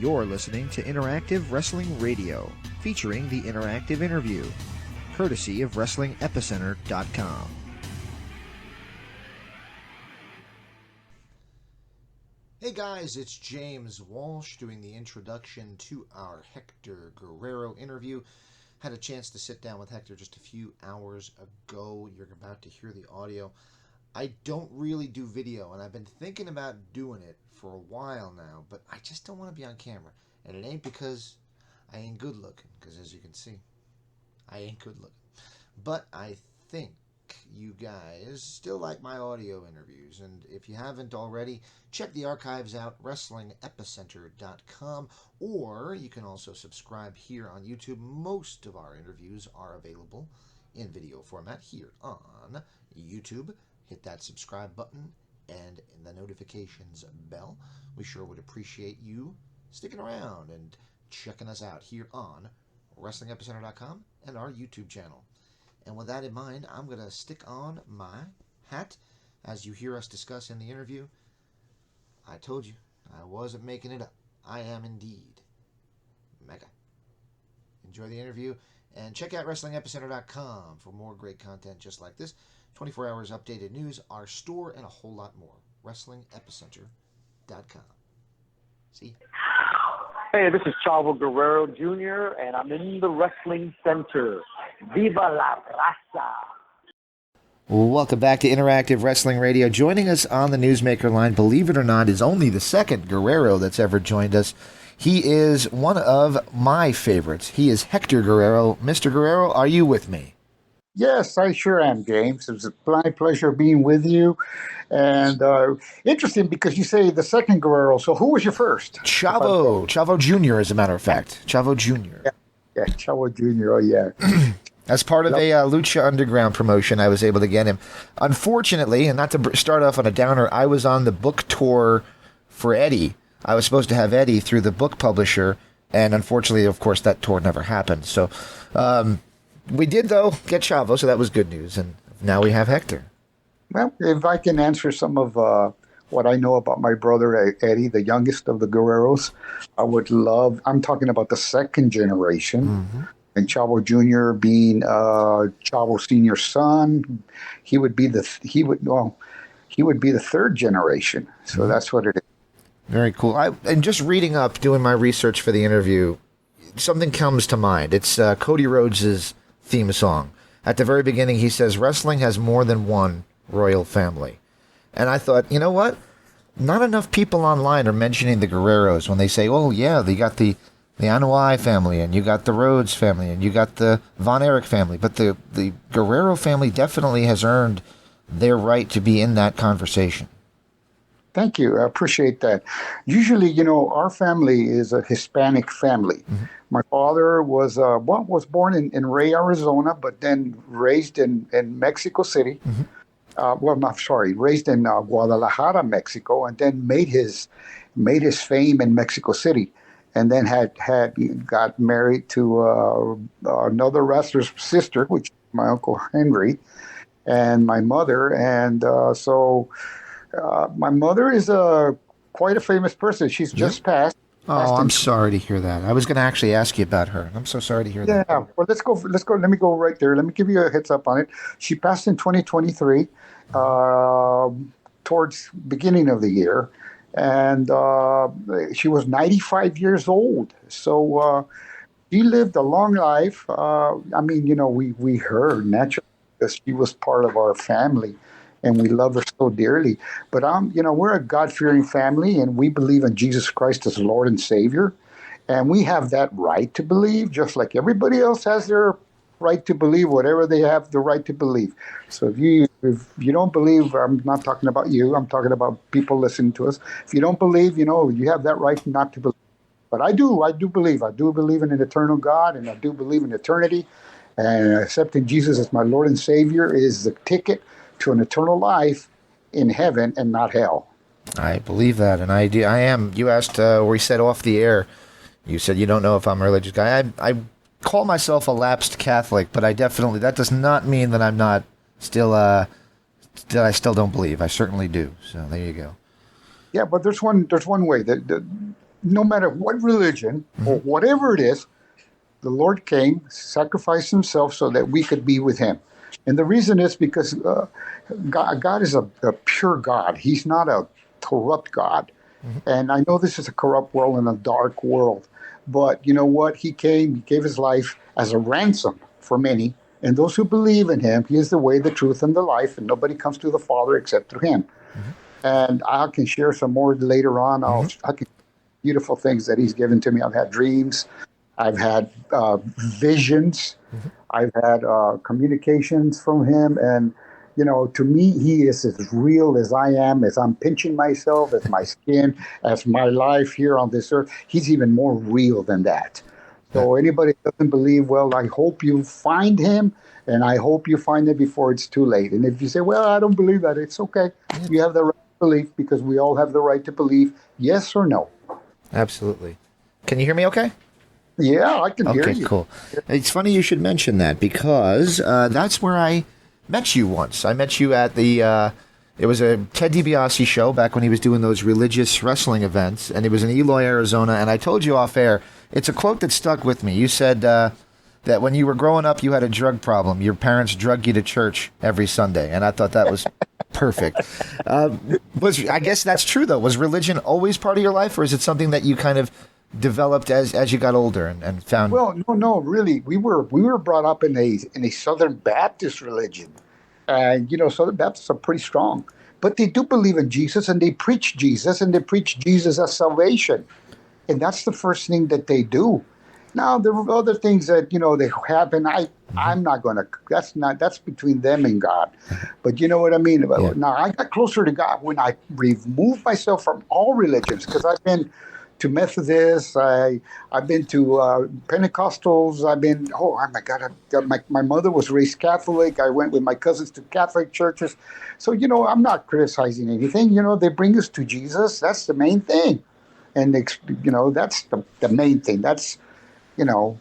You're listening to Interactive Wrestling Radio, featuring the Interactive Interview, courtesy of WrestlingEpicenter.com. Hey guys, it's James Walsh doing the introduction to our Hector Guerrero interview. Had a chance to sit down with Hector just a few hours ago. You're about to hear the audio. I don't really do video, and I've been thinking about doing it for a while now, but I just don't want to be on camera. And it ain't because I ain't good looking, because as you can see, I ain't good looking. But I think you guys still like my audio interviews, and if you haven't already, check the archives out, WrestlingEpicenter.com, or you can also subscribe here on YouTube. Most of our interviews are available in video format here on YouTube. Hit that subscribe button and the notifications bell. We sure would appreciate you sticking around and checking us out here on WrestlingEpicenter.com and our YouTube channel. And with that in mind, I'm going to stick on my hat as you hear us discuss in the interview. I told you, I wasn't making it up. I am indeed Mega. Enjoy the interview and check out WrestlingEpicenter.com for more great content just like this. 24 hours updated news, our store, and a whole lot more. WrestlingEpicenter.com. See? Hey, this is Hector Guerrero Jr., and I'm in the Wrestling Center. Viva la raza! Welcome back to Interactive Wrestling Radio. Joining us on the Newsmaker line, believe it or not, is only the second Guerrero that's ever joined us. He is one of my favorites. He is Hector Guerrero. Mr. Guerrero, are you with me? Yes, I sure am, James. It was my pleasure being with you. And interesting because you say the second Guerrero. So who was your first? Chavo Jr., as a matter of fact. Chavo Jr. Yeah, Chavo Jr., oh yeah. As part of a Lucha Underground promotion, I was able to get him. Unfortunately, and not to start off on a downer, I was on the book tour for Eddie. I was supposed to have Eddie through the book publisher, and unfortunately, of course, that tour never happened. So we did, though, get Chavo, so that was good news, and now we have Hector. Well, if I can answer some of what I know about my brother Eddie, the youngest of the Guerreros, I would love, I'm talking about the second generation, and Chavo Jr. being Chavo Sr.'s son, he would be the third generation. So that's what it is. Very cool. And just reading up, doing my research for the interview, something comes to mind. It's Cody Rhodes' theme song. At the very beginning, he says, "Wrestling has more than one royal family." And I thought, you know what? Not enough people online are mentioning the Guerreros when they say, oh, yeah, they got the Anoa'i family, and you got the Rhodes family, and you got the Von Erich family. But the Guerrero family definitely has earned their right to be in that conversation. Thank you. I appreciate that. Usually, our family is a Hispanic family. Mm-hmm. My father was born in Ray, Arizona, but then raised in Mexico City. Mm-hmm. Raised in Guadalajara, Mexico, and then made his fame in Mexico City, and then got married to another wrestler's sister, which is my Uncle Henry, and my mother, and so. My mother is quite a famous person. She's just passed. Oh, I'm sorry to hear that. I was going to actually ask you about her. I'm so sorry to hear that. Yeah, well, let's go. Let me go right there. Let me give you a heads up on it. She passed in 2023, towards beginning of the year, and she was 95 years old. So she lived a long life. We heard naturally because she was part of our family. And we love her so dearly. But, we're a God-fearing family, and we believe in Jesus Christ as Lord and Savior. And we have that right to believe, just like everybody else has their right to believe whatever they have the right to believe. So if you don't believe, I'm not talking about you, I'm talking about people listening to us. If you don't believe, you have that right not to believe. But I do believe. I do believe in an eternal God, and I do believe in eternity. And accepting Jesus as my Lord and Savior is the ticket to an eternal life in heaven and not hell. I believe that, and I do. I am. You asked, we said off the air, you said you don't know if I'm a religious guy. I call myself a lapsed Catholic, but that does not mean that I'm not still, I still don't believe. I certainly do. So there you go. Yeah, but there's one way that no matter what religion or whatever it is, the Lord came, sacrificed himself so that we could be with him. And the reason is because God is a pure God. He's not a corrupt God. And I know this is a corrupt world and a dark world. But you know what? He came, he gave his life as a ransom for many. And those who believe in him, he is the way, the truth, and the life. And nobody comes to the Father except through him. And I can share some more later on. I can beautiful things that he's given to me. I've had dreams. I've had visions. I've had communications from him. And, you know, to me, he is as real as I am, as I'm pinching myself, as my skin, as my life here on this earth. He's even more real than that. So anybody that doesn't believe, well, I hope you find him, and I hope you find it before it's too late. And if you say, well, I don't believe that, it's okay. You have the right to believe, because we all have the right to believe, yes or no. Absolutely. Can you hear me okay? Yeah, I can hear you. Okay, cool. It's funny you should mention that, because that's where I met you once. I met you at the, it was a Ted DiBiase show back when he was doing those religious wrestling events, and it was in Eloy, Arizona, and I told you off air, it's a quote that stuck with me. You said that when you were growing up, you had a drug problem. Your parents drug you to church every Sunday, and I thought that was perfect. I guess that's true, though. Was religion always part of your life, or is it something that you kind of developed as you got older and found? Well, no, really. We were brought up in a Southern Baptist religion, and you know, Southern Baptists are pretty strong, but they do believe in Jesus, and they preach Jesus, and they preach Jesus as salvation, and that's the first thing that they do. Now there were other things that, you know, they happen. I'm not going to. That's between them and God. But you know what I mean. Yeah. Now I got closer to God when I removed myself from all religions, because I've been to Methodists, I've been to Pentecostals, I've been, oh my God, my mother was raised Catholic. I went with my cousins to Catholic churches. So, you know, I'm not criticizing anything. You know, they bring us to Jesus. That's the main thing. And, you know, that's the main thing. That's, you know,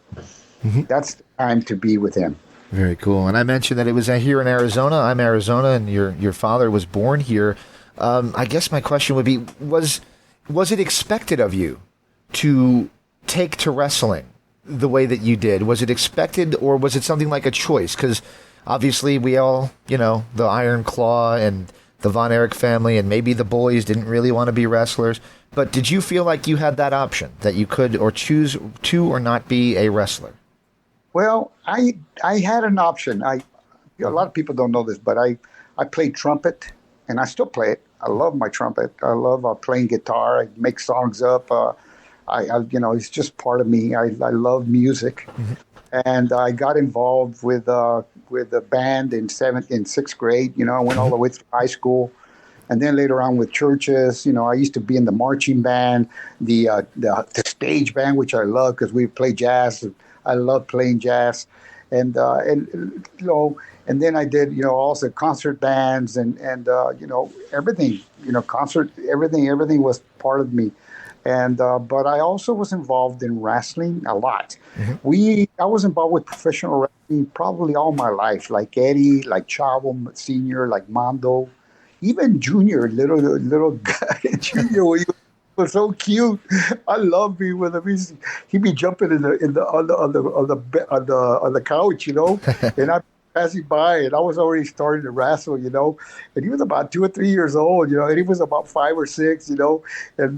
that's the time to be with him. Very cool. And I mentioned that it was here in Arizona. I'm Arizona, and your father was born here. I guess my question would be, was it expected of you to take to wrestling the way that you did? Was it expected, or was it something like a choice? Because obviously we all, you know, the Iron Claw and the Von Erich family and maybe the boys didn't really want to be wrestlers. But did you feel like you had that option, that you could or choose to or not be a wrestler? Well, I had an option. A lot of people don't know this, but I played trumpet, and I still play it. I love my trumpet. I love playing guitar. I make songs up. I you know, it's just part of me. I love music, and I got involved with a band in sixth grade. You know, I went all the way through high school, and then later on with churches. You know, I used to be in the marching band, the stage band, which I love because we play jazz. I love playing jazz, and you know. And then I did, you know, also concert bands and you know, everything, you know, everything was part of me. And but I also was involved in wrestling a lot. I was involved with professional wrestling probably all my life, like Eddie, like Chavo Senior, like Mondo, even Junior, little guy, Junior. He was so cute. I love being with him. He'd be jumping on the couch, you know, and I passing by, and I was already starting to wrestle, you know, and he was about 2 or 3 years old, you know, and he was about 5 or 6, you know, and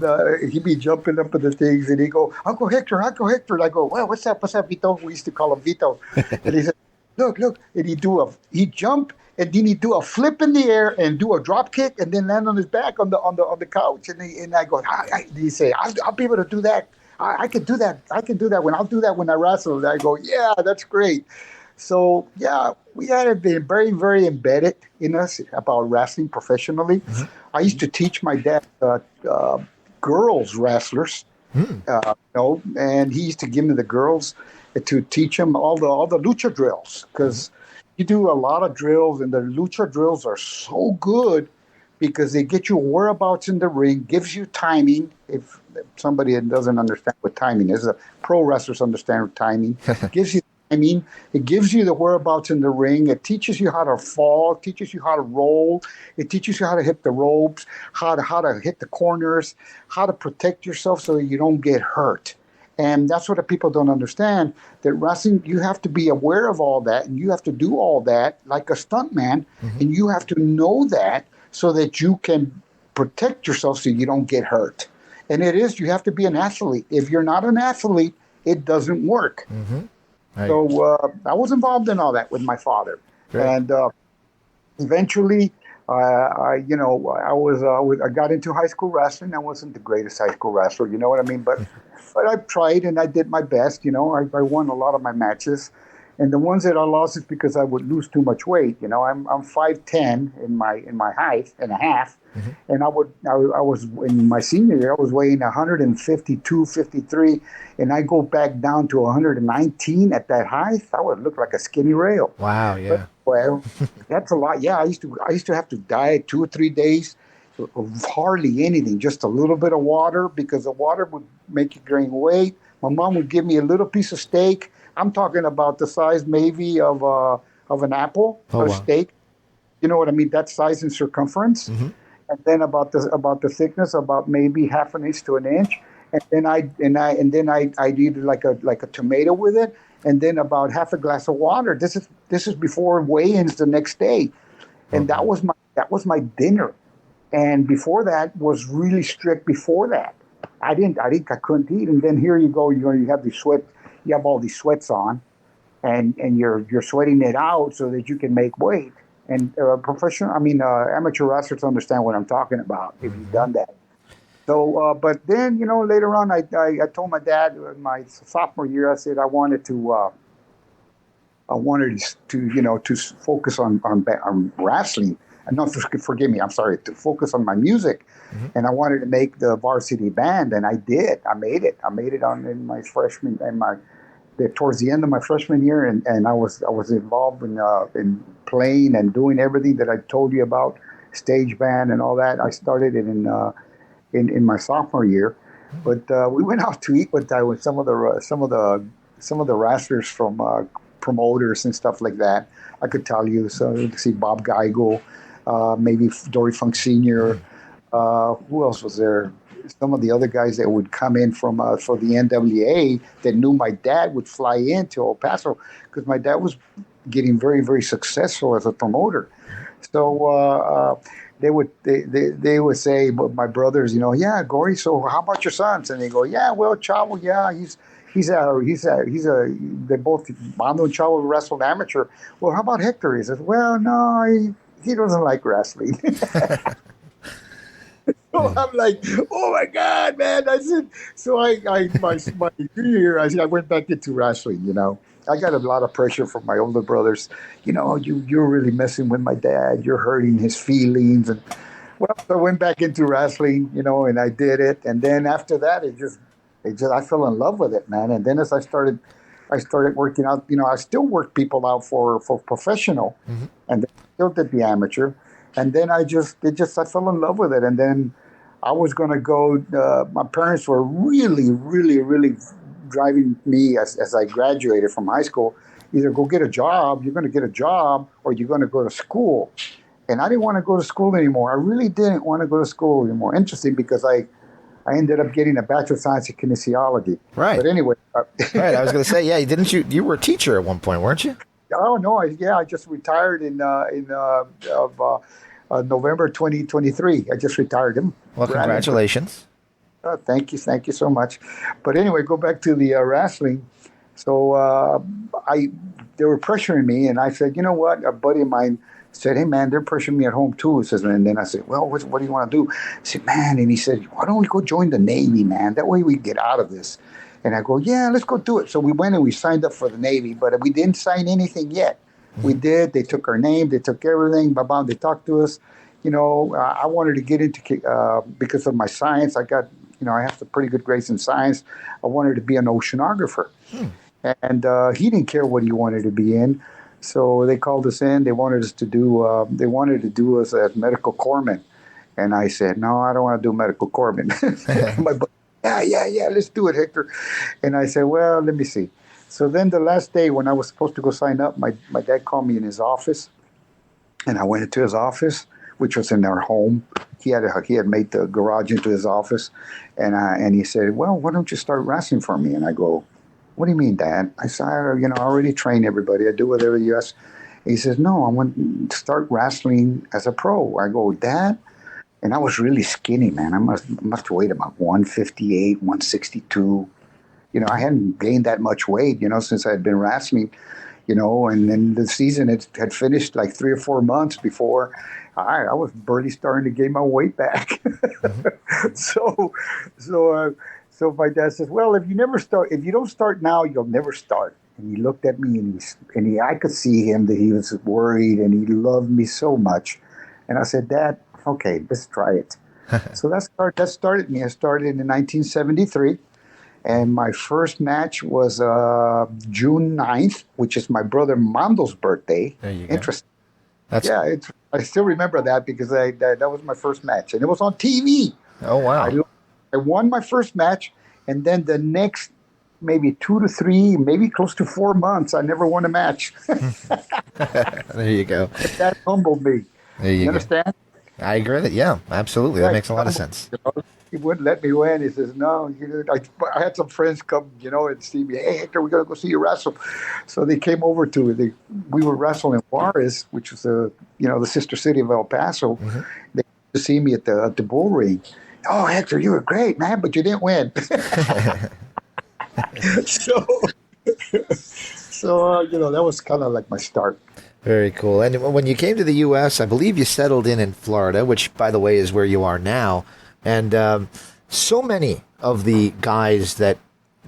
he'd be jumping up at the things, and he'd go, Uncle Hector, and I go, well, what's up, Vito? We used to call him Vito, and he said, look, and he'd jump, and then he'd do a flip in the air and do a drop kick, and then land on his back on the couch, and I go, he'd say, I'll be able to do that. I can do that. I'll do that when I wrestle. And I go, yeah, that's great. So, yeah, we had been very, very embedded in us about wrestling professionally. I used to teach my dad girls wrestlers, you know, and he used to give me the girls to teach them all the lucha drills, because you do a lot of drills, and the lucha drills are so good because they get you whereabouts in the ring, gives you timing. If somebody doesn't understand what timing is, pro wrestlers understand what timing, gives you I mean, it gives you the whereabouts in the ring. It teaches you how to fall, teaches you how to roll. It teaches you how to hit the ropes, how to hit the corners, how to protect yourself so that you don't get hurt. And that's what the people don't understand. That wrestling, you have to be aware of all that, and you have to do all that like a stuntman, and you have to know that so that you can protect yourself so you don't get hurt. And you have to be an athlete. If you're not an athlete, it doesn't work. Right. So I was involved in all that with my father, and eventually, I got into high school wrestling. I wasn't the greatest high school wrestler, you know what I mean? But I tried and I did my best. You know, I won a lot of my matches, and the ones that I lost is because I would lose too much weight. You know, I'm 5'10" in my height and a half. And I was in my senior year, I was weighing 152, 53, and I go back down to 119 at that height. I would look like a skinny rail. Wow, yeah. But, well, that's a lot. Yeah, I used to have to diet 2 or 3 days of hardly anything, just a little bit of water, because the water would make you gain weight. My mom would give me a little piece of steak. I'm talking about the size maybe of an apple or steak. You know what I mean? That size in circumference. And then about the thickness, about maybe half an inch to an inch, and then I did like a tomato with it, and then about half a glass of water. This is before weigh-ins the next day, and that was my dinner. And before that was really strict. Before that, I couldn't eat. And then here you go, you have all these sweats on, and you're sweating it out so that you can make weight. And amateur wrestlers understand what I'm talking about if you've done that. So, but then, later on, I told my dad in my sophomore year, I said I wanted to focus on wrestling. No, forgive me, I'm sorry, to focus on my music. And I wanted to make the varsity band, and I did. I made it in my freshman towards the end of my freshman year, and I was involved in playing and doing everything that I told you about, stage band and all that. I started it in my sophomore year, but we went out to eat with some of the wrestlers from promoters and stuff like that. I could tell you. So you can see Bob Geigel, maybe Dory Funk Sr. Who else was there? Some of the other guys that would come in for the NWA that knew my dad would fly into El Paso, because my dad was getting very, very successful as a promoter. So they would say, but my brothers, yeah, Gory. So how about your sons? And they go, yeah, well, Chavo, yeah, they both, Mando and Chavo wrestled amateur. Well, how about Hector? He says, well, no, he doesn't like wrestling. So I'm like, oh my God, man! I said, so my junior year, I went back into wrestling. I got a lot of pressure from my older brothers. You're really messing with my dad. You're hurting his feelings. And well, so I went back into wrestling, and I did it. And then after that, I fell in love with it, man. And then as I started working out. I still work people out for professional, and then still did the amateur. And then I fell in love with it. And then I was going to go. My parents were really, really, really driving me as I graduated from high school. Either go get a job, you're going to get a job, or you're going to go to school. And I didn't want to go to school anymore. I really didn't want to go to school anymore. Interesting, because I ended up getting a Bachelor of Science in Kinesiology. Right. But anyway. Right. I was going to say, yeah, didn't you? You were a teacher at one point, weren't you? Oh no! I just retired in November 2023. I just retired him. Well, congratulations. Thank you so much. But anyway, go back to the wrestling. So they were pressuring me, and I said, you know what? A buddy of mine said, hey man, they're pressuring me at home too. He says, and then I said, well, what do you want to do? I said, man, and he said, why don't we go join the Navy, man? That way we get out of this. And I go, yeah, let's go do it. So we went and we signed up for the Navy, but we didn't sign anything yet. We did. They took our name. They took everything. They talked to us. I wanted to get into, because of my science, I got, I have some pretty good grades in science. I wanted to be an oceanographer. And he didn't care what he wanted to be in. So they called us in. They wanted to do us as medical corpsmen. And I said, no, I don't want to do medical corpsmen. My buddy, yeah, let's do it, Hector. And I said, well, let me see. So then the last day when I was supposed to go sign up, my dad called me in his office, and I went into his office, which was in our home. He had made the garage into his office, and he said, "Well, why don't you start wrestling for me?" And I go, "What do you mean, Dad?" I said, I already train everybody. I do whatever you ask." He says, "No, I want to start wrestling as a pro." I go, "Dad," and I was really skinny, man. I must weigh about 158, 162. I hadn't gained that much weight, since I had been wrestling, and then the season had finished like 3 or 4 months before I was barely starting to gain my weight back. Mm-hmm. So my dad says, "Well, if you don't start now, you'll never start." And he looked at me, and I could see him that he was worried, and he loved me so much. And I said, "Dad, okay, let's try it." So that started me. I started in 1973. And my first match was June 9th, which is my brother Mando's birthday. There you go. Interesting. I still remember that because that was my first match. And it was on TV. Oh, wow. I won my first match. And then the next maybe 2 to 3, maybe close to 4 months, I never won a match. There you go. That humbled me. There you go. Understand? I agree with it. Yeah, absolutely. That makes a lot of sense. He wouldn't let me win. He says, "No." I had some friends come, and see me. "Hey, Hector, we got to go see you wrestle." So they came over we were wrestling in Juarez, which was the sister city of El Paso. Mm-hmm. They came to see me at the bull ring. "Oh, Hector, you were great, man, but you didn't win." So that was kind of like my start. Very cool. And when you came to the U.S., I believe you settled in Florida, which, by the way, is where you are now. And so many of the guys that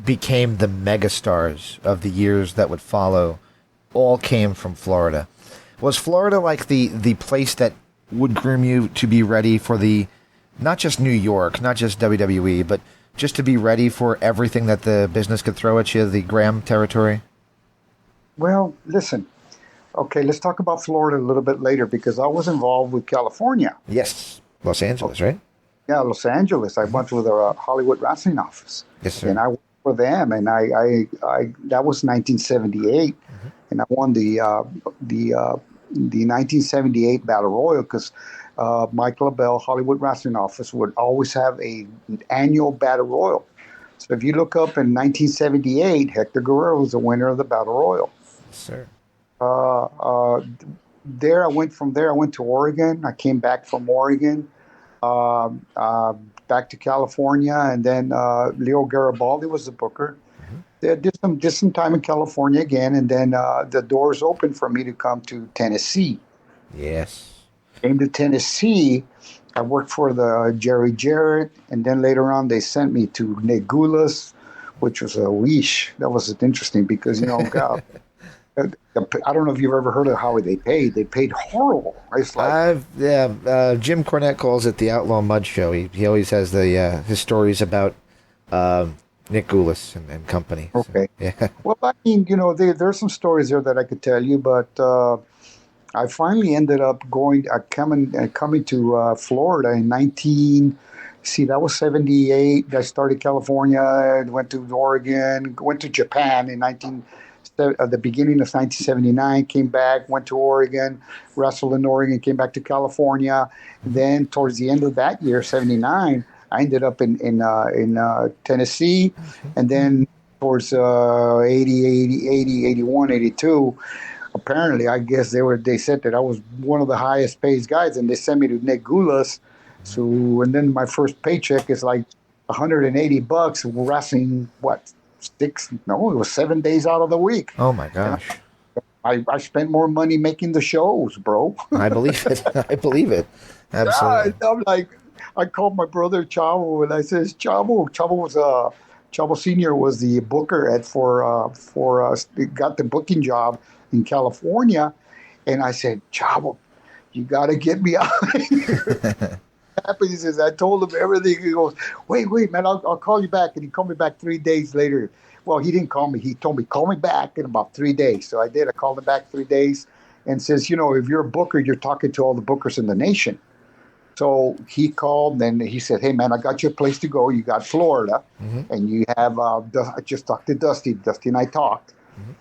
became the megastars of the years that would follow all came from Florida. Was Florida like the place that would groom you to be ready for not just New York, not just WWE, but just to be ready for everything that the business could throw at you, the Graham territory? Well, listen. Okay, let's talk about Florida a little bit later because I was involved with California. Yes, Los Angeles, right? Yeah, Los Angeles. I went to the Hollywood wrestling office. Yes, sir. And I worked for them, and I that was 1978, and I won the 1978 Battle Royal because Mike LaBelle Hollywood Wrestling Office would always have an annual Battle Royal. So if you look up in 1978, Hector Guerrero was the winner of the Battle Royal. Yes, sir. I went to Oregon. I came back from Oregon. Back to California, and then Leo Garibaldi was the booker. Mm-hmm. They did some time in California again, and then the doors opened for me to come to Tennessee. Yes. Came to Tennessee. I worked for the Jerry Jarrett, and then later on they sent me to Nick Gulas, which was a leash. That was interesting because God. I don't know if you've ever heard of how they paid. They paid horrible. It's like, Jim Cornette calls it the Outlaw Mud Show. He always has his stories about Nick Gulas and company. Okay. So, yeah. Well, I mean, there's some stories there that I could tell you, but I finally ended up coming to Florida in that was 78. I started California, went to Oregon, went to Japan in at the beginning of 1979, came back, went to Oregon, wrestled in Oregon, came back to California. Then towards the end of that year, 79, I ended up in Tennessee. And then towards 80, 81, 82, apparently, I guess they said that I was one of the highest paid guys, and they sent me to Nick Gulas. So, and then my first paycheck is like $180 wrestling, it was 7 days out of the week. Oh my gosh. I spent more money making the shows, bro. I believe it. Absolutely. I called my brother Chavo, and I says, Chavo Senior was the booker got the booking job in California, and I said, "Chavo, you got to get me out of here." He says, I told him everything. He goes, wait, man, I'll call you back. And he called me back 3 days later. Well, he didn't call me. He told me, call me back in about 3 days. So I did. I called him back 3 days and says, if you're a booker, you're talking to all the bookers in the nation. So he called and he said, "Hey man, I got you a place to go. You got Florida, and you have." I just talked to Dusty. Dusty and I talked,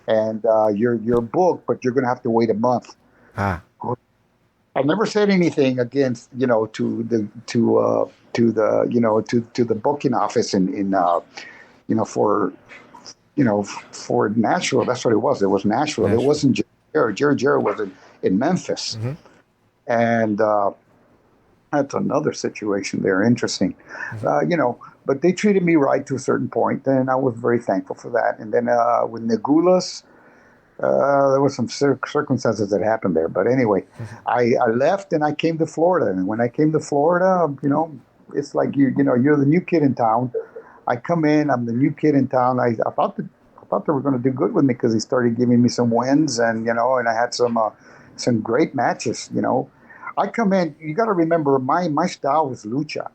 and you're booked, but you're going to have to wait a month. Ah. I never said anything against to the booking office for Nashville. That's what it was. It was Nashville. It wasn't Jerry. Jerry was in Memphis, and that's another situation there. Interesting, But they treated me right to a certain point, and I was very thankful for that. And then with Negulas, there were some circumstances that happened there. But anyway, I left and I came to Florida. And when I came to Florida, it's like you're the new kid in town. I come in, I'm the new kid in town. I thought they were going to do good with me because they started giving me some wins, and and I had some great matches. I come in. You got to remember, my style was lucha.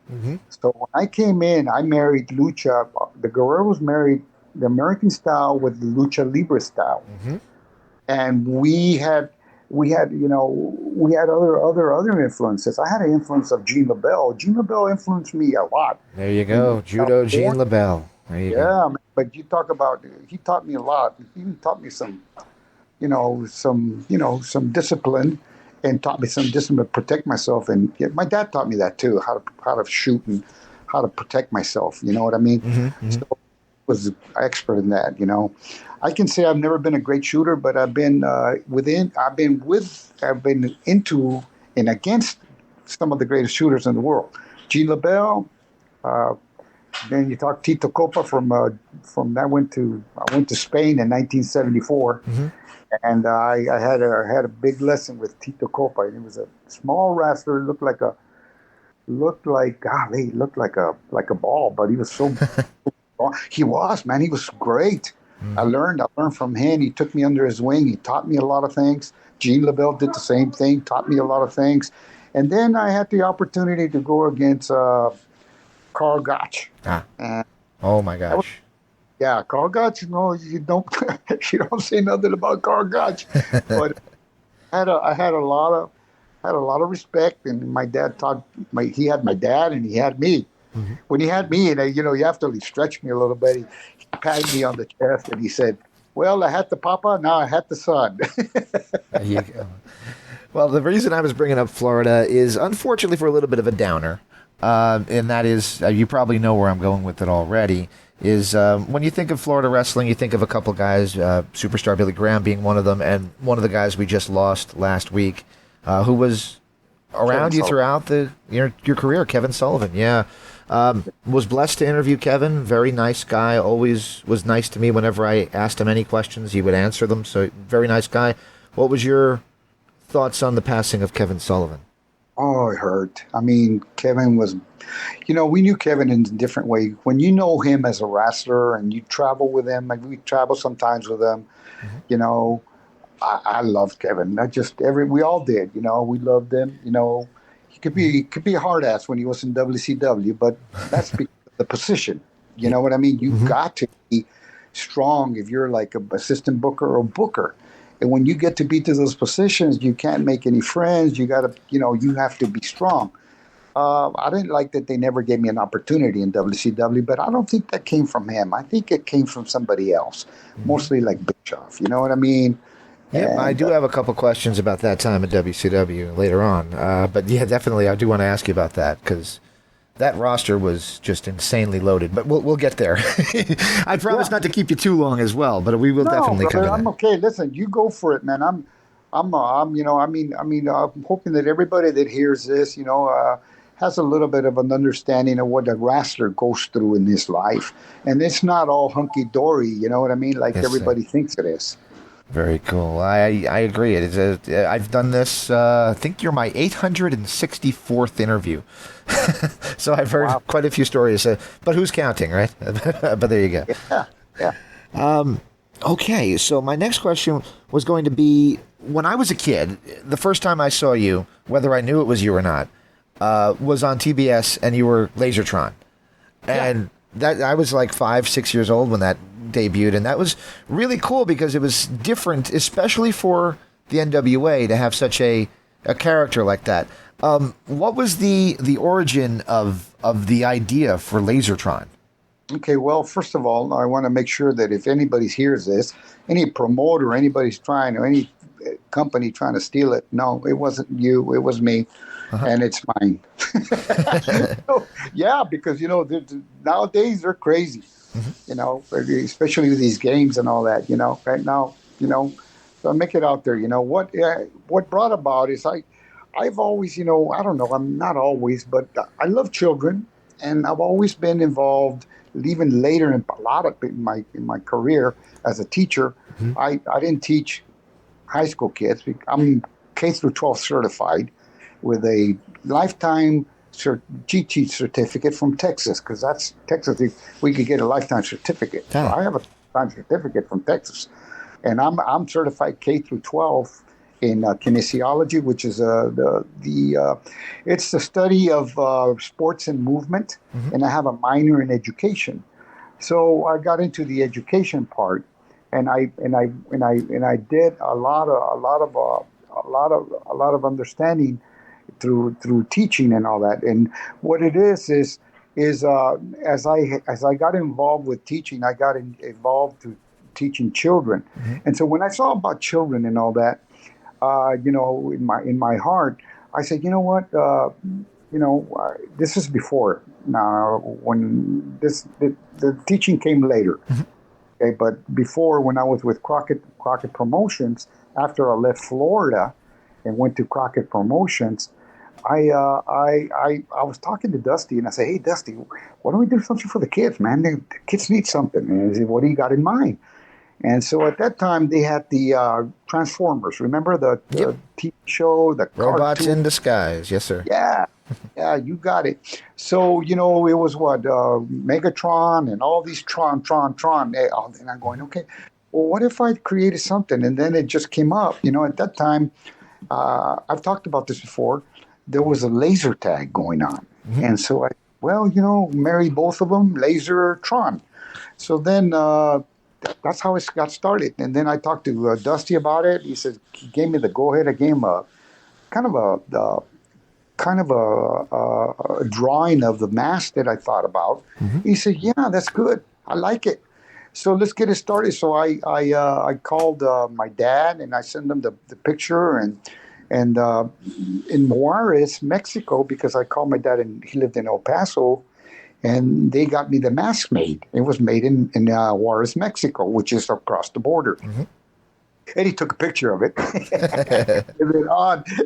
So when I came in, I married lucha. The Guerreros married the American style with the lucha libre style, and we had other influences. I had an influence of Gene LaBelle. Gene LaBelle influenced me a lot. There you go, Judo Gene LaBelle. There you go. Man, but you talk about, he taught me a lot. He even taught me some discipline, and taught me some discipline to protect myself. And my dad taught me that too, how to shoot and how to protect myself. You know what I mean? So I was expert in that. I can say I've never been a great shooter, but I've been into and against some of the greatest shooters in the world. Gene LaBelle. Then you talk Tito Copa from I went to Spain in 1974, and I had a big lesson with Tito Copa. And he was a small wrestler, looked like a ball, but he was so he was great. I learned from him. He took me under his wing. He taught me a lot of things. Gene LaBelle did the same thing, taught me a lot of things. And then I had the opportunity to go against Carl Gotch. Oh my gosh. Carl Gotch. No, you don't say nothing about Carl Gotch. But I had a lot of respect, and my dad he had my dad and he had me. When he had me, and you have to stretch me a little bit, he patted me on the chest and he said, "Well, I had the papa, now I had the son." There you go. Well, the reason I was bringing up Florida is, unfortunately, for a little bit of a downer, and that is, you probably know where I'm going with it already, is when you think of Florida wrestling, you think of a couple guys, Superstar Billy Graham being one of them, and one of the guys we just lost last week, who was around you throughout your career, Kevin Sullivan. Yeah. Was blessed to interview Kevin. Very nice guy. Always was nice to me whenever I asked him any questions. He would answer them. So very nice guy. What was your thoughts on the passing of Kevin Sullivan? Oh, it hurt. I mean, Kevin was, we knew Kevin in a different way. When you know him as a wrestler and you travel with him, like we travel sometimes with him, I loved Kevin. We all did, we loved him, He could be a hard ass when he was in WCW, but that's because of the position. You know what I mean? You've got to be strong if you're like an assistant booker or booker. And when you get to be to those positions, you can't make any friends. You got to, you have to be strong. I didn't like that they never gave me an opportunity in WCW, but I don't think that came from him. I think it came from somebody else, mostly like Bischoff. You know what I mean? Yeah, I do have a couple questions about that time at WCW later on. But yeah, definitely, I do want to ask you about that because that roster was just insanely loaded. But we'll get there. I promise not to keep you too long as well, but we will definitely cover that. I'm okay. Listen, you go for it, man. I'm hoping that everybody that hears this, has a little bit of an understanding of what a wrestler goes through in his life, and it's not all hunky dory. You know what I mean? Like everybody thinks it is. Very cool. I agree. I've done this. I think you're my 864th interview. So I've heard quite a few stories. But who's counting, right? But there you go. Yeah. Okay, so my next question was going to be, when I was a kid, the first time I saw you, whether I knew it was you or not, was on TBS, and you were Lasertron. And that I was like 5-6 years old when that debuted, and that was really cool because it was different, especially for the NWA to have such a character like that. What was the origin of the idea for Lasertron? Okay, well, first of all, I want to make sure that if anybody hears this, any promoter, anybody's trying, or any company trying to steal it, no, it wasn't you, it was me, and it's mine. So, yeah, because nowadays they're crazy, especially with these games and all that. Right now, so make it out there. What brought about is I've always, I don't know, I'm not always, but I love children, and I've always been involved. Even later in a lot of in my career as a teacher, I didn't teach high school kids. I'm K through 12 certified with a lifetime cheat sheet certificate from Texas, because that's Texas. We could get a lifetime certificate. So I have a lifetime certificate from Texas, and I'm certified K through 12 in kinesiology, which is it's the study of sports and movement, and I have a minor in education. So I got into the education part, and I did a lot of understanding through teaching and all that. And what it is as I got involved with teaching, I got involved to teaching children, and so when I saw about children and all that. In my heart, I said, you know what, this is before now when the teaching came later. Okay, but before, when I was with Crockett Promotions, after I left Florida and went to Crockett Promotions, I was talking to Dusty, and I said, hey Dusty, why don't we do something for the kids, man? The kids need something. And he said, what do you got in mind? And so at that time, they had the Transformers. Remember the TV show, the Robots cartoon? in Disguise. Yes, sir. Yeah, you got it. So, it was what? Megatron and all these Tron. And I'm going, okay, well, what if I created something? And then it just came up. At that time, I've talked about this before, there was a laser tag going on. And so marry both of them, Laser, Tron. So then... that's how it got started. And then I talked to Dusty about it. He said, he gave me the go ahead. I gave him a drawing of the mask that I thought about. He said, yeah, that's good. I like it. So let's get it started. So I called my dad, and I sent him the picture, and in Juarez, Mexico, because I called my dad, and he lived in El Paso. And they got me the mask made. It was made in Juarez, Mexico, which is across the border. Eddie took a picture of it.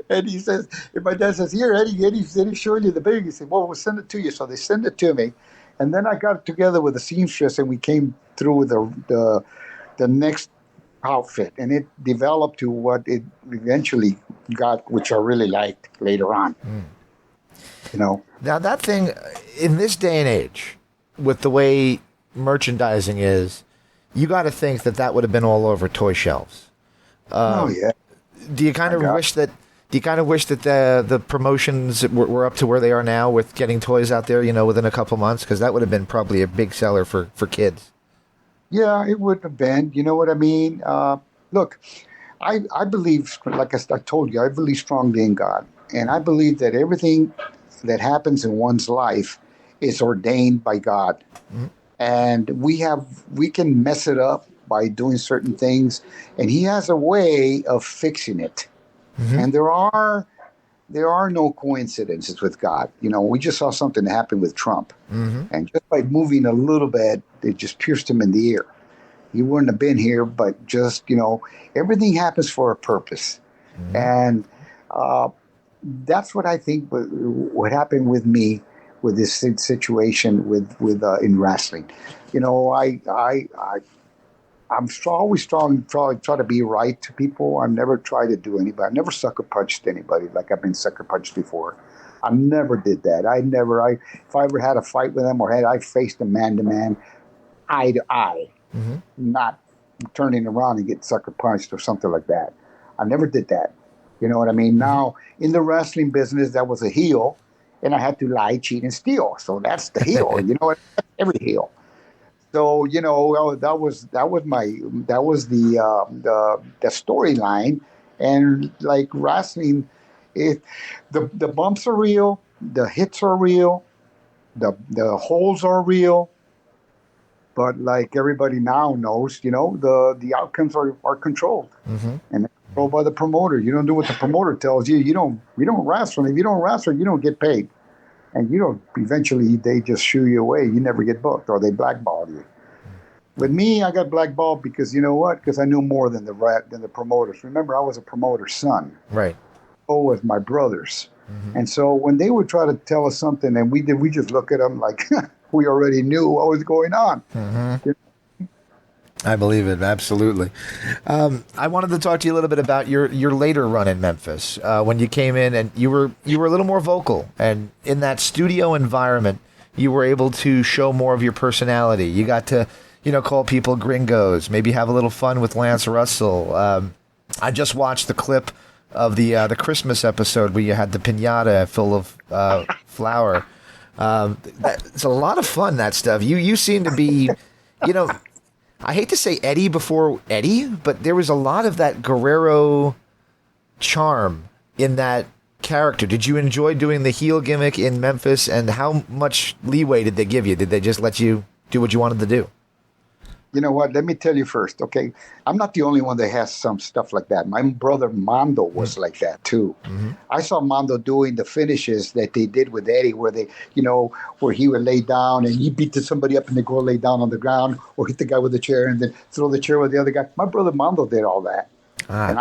And he says, and my dad says, here, Eddie's showing you the picture. He said, well, we'll send it to you. So they send it to me. And then I got together with the seamstress, and we came through with the next outfit. And it developed to what it eventually got, which I really liked later on. Now that thing, in this day and age, with the way merchandising is, you got to think that would have been all over toy shelves. Oh yeah. Do you kind of wish that the promotions were up to where they are now with getting toys out there, within a couple months? Because that would have been probably a big seller for kids. Yeah, it would have been. You know what I mean? Look, I believe, like I told you, I believe strongly in God. And I believe that everything that happens in one's life is ordained by God. And we can mess it up by doing certain things, and he has a way of fixing it. And there are no coincidences with God. We just saw something happen with Trump, and just by moving a little bit, it just pierced him in the ear. He wouldn't have been here, but just, everything happens for a purpose. And that's what I think what happened with me with this situation with in wrestling. I'm always strong, try to be right to people. I never try to do anybody. I never sucker punched anybody like I've been sucker punched before. I never did that. If I ever had a fight with them, or I faced them man to man, eye to eye, not turning around and get sucker punched or something like that. I never did that. You know what I mean? Now, in the wrestling business, that was a heel, and I had to lie, cheat, and steal. So that's the heel. You know what? That's every heel. So that was the storyline, and like wrestling, The bumps are real, the hits are real, the holes are real. But like everybody now knows, the outcomes are controlled, Mm-hmm. and they're controlled by the promoter. You don't do what the promoter tells you. You don't wrestle. If you don't wrestle, you don't get paid, and you don't. Eventually, they just shoo you away. You never get booked, or they blackball you. With me, I got blackballed because you know what? Because I knew more than the promoters. Remember, I was a promoter's son. Right. So was my brothers. Mm-hmm. And so when they would try to tell us something, and we just look at them like we already knew what was going on. Mm-hmm. I believe it, absolutely. I wanted to talk to you a little bit about your later run in Memphis, when you came in and you were a little more vocal, and in that studio environment, you were able to show more of your personality. You got to, call people gringos, maybe have a little fun with Lance Russell. I just watched the clip of the Christmas episode where you had the piñata full of flour. It's a lot of fun, that stuff. You seem to be, I hate to say Eddie before Eddie, but there was a lot of that Guerrero charm in that character. Did you enjoy doing the heel gimmick in Memphis, and how much leeway did they give you? Did they just let you do what you wanted to do? You know what? Let me tell you first, okay? I'm not the only one that has some stuff like that. My brother Mondo was like that too. Mm-hmm. I saw Mondo doing the finishes that they did with Eddie, where they, where he would lay down and he beat somebody up and they go lay down on the ground, or hit the guy with the chair and then throw the chair with the other guy. My brother Mondo did all that, and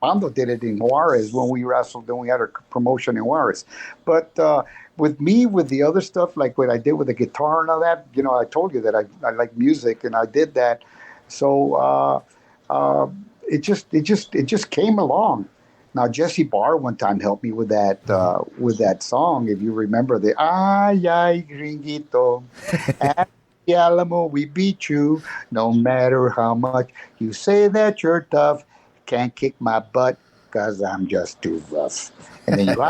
Mondo did it in Juarez when we wrestled and we had our promotion in Juarez. But with me, with the other stuff, like what I did with the guitar and all that, I told you that I like music, and I did that. So it just came along. Now Jesse Barr one time helped me with that song. If you remember the "Ay ay gringuito, at the Alamo we beat you. No matter how much you say that you're tough, can't kick my butt 'cause I'm just too rough." And then you,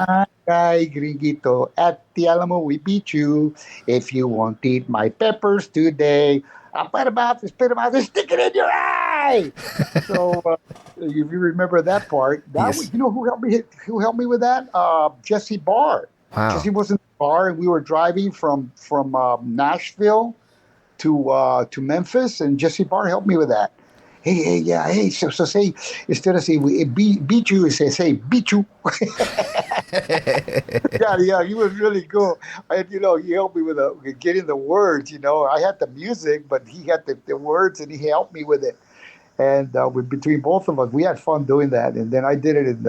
"Ay, gringuito, at the Alamo we beat you. If you won't eat my peppers today, I'll spit them out and stick it in your eye." So if you remember that part, Yes. who helped me? Who helped me with that? Jesse Barr. Wow. Jesse was in the bar, and we were driving from Nashville to Memphis, and Jesse Barr helped me with that. Hey, so say, instead of saying beat you, say beat you. Yeah, he was really cool. And, he helped me with getting the words, I had the music, but he had the words, and he helped me with it. And between both of us, we had fun doing that. And then I did it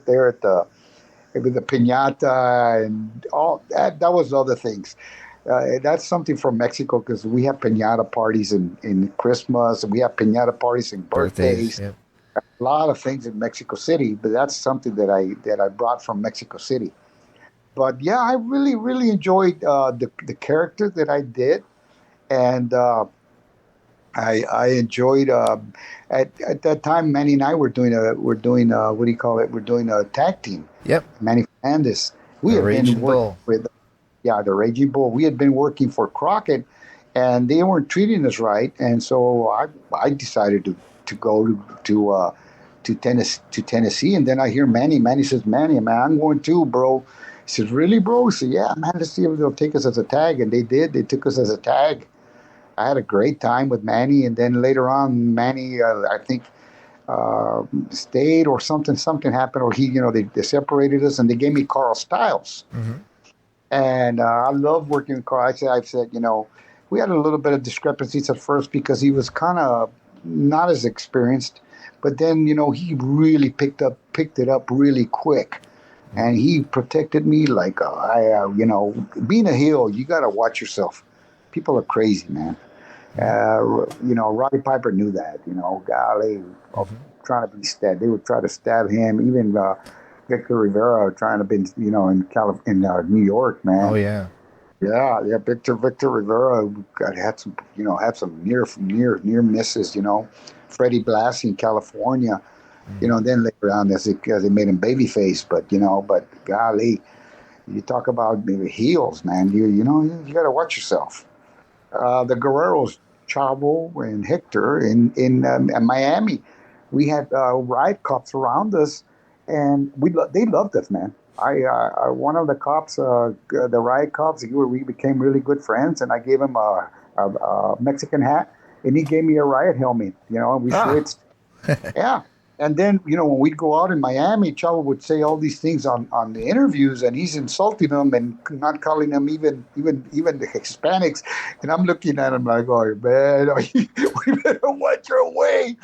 there with the piñata and all that. That was other things. That's something from Mexico, because we have piñata parties in Christmas, and we have piñata parties in birthdays. Yeah. A lot of things in Mexico City, but that's something that I brought from Mexico City. But yeah, I really, really enjoyed the character that I did, and I enjoyed at that time. Manny and I were doing what do you call it? We're doing a tag team. Yep. Manny Fernandez. We had Raging been Bull. working with. Yeah, the Raging Bull. We had been working for Crockett, and they weren't treating us right, and so I decided to go to Tennessee, and then I hear Manny. Manny says, "Manny, man, I'm going too, bro." He says, "Really, bro?" He said, "Yeah, man. Let's see if they'll take us as a tag," and they did. They took us as a tag. I had a great time with Manny, and then later on, Manny, I think, stayed, or something happened, or they separated us, and they gave me Carl Stiles. Mm-hmm. And I love working with Carl. I've said, we had a little bit of discrepancies at first because he was kind of not as experienced, but then, he really picked it up really quick, and he protected me like, being a heel, you got to watch yourself. People are crazy, man. Roddy Piper knew that, golly, trying to be stabbed. They would try to stab him. Even Hector Guerrero trying to be, in New York, man. Oh yeah. Yeah. Victor Rivera had some near misses. Freddie Blassie in California. Then later on, as they made him babyface, but golly, you talk about maybe heels, man. You got to watch yourself. The Guerreros, Chavo and Hector in Miami, we had riot cops around us. and they loved us, man. One of the cops, the riot cops, we became really good friends, and I gave him a Mexican hat, and he gave me a riot helmet. And we switched. Yeah. And then, when we'd go out in Miami, Chavo would say all these things on the interviews, and he's insulting them and not calling them even the Hispanics. And I'm looking at him like, oh, man, we better watch our way.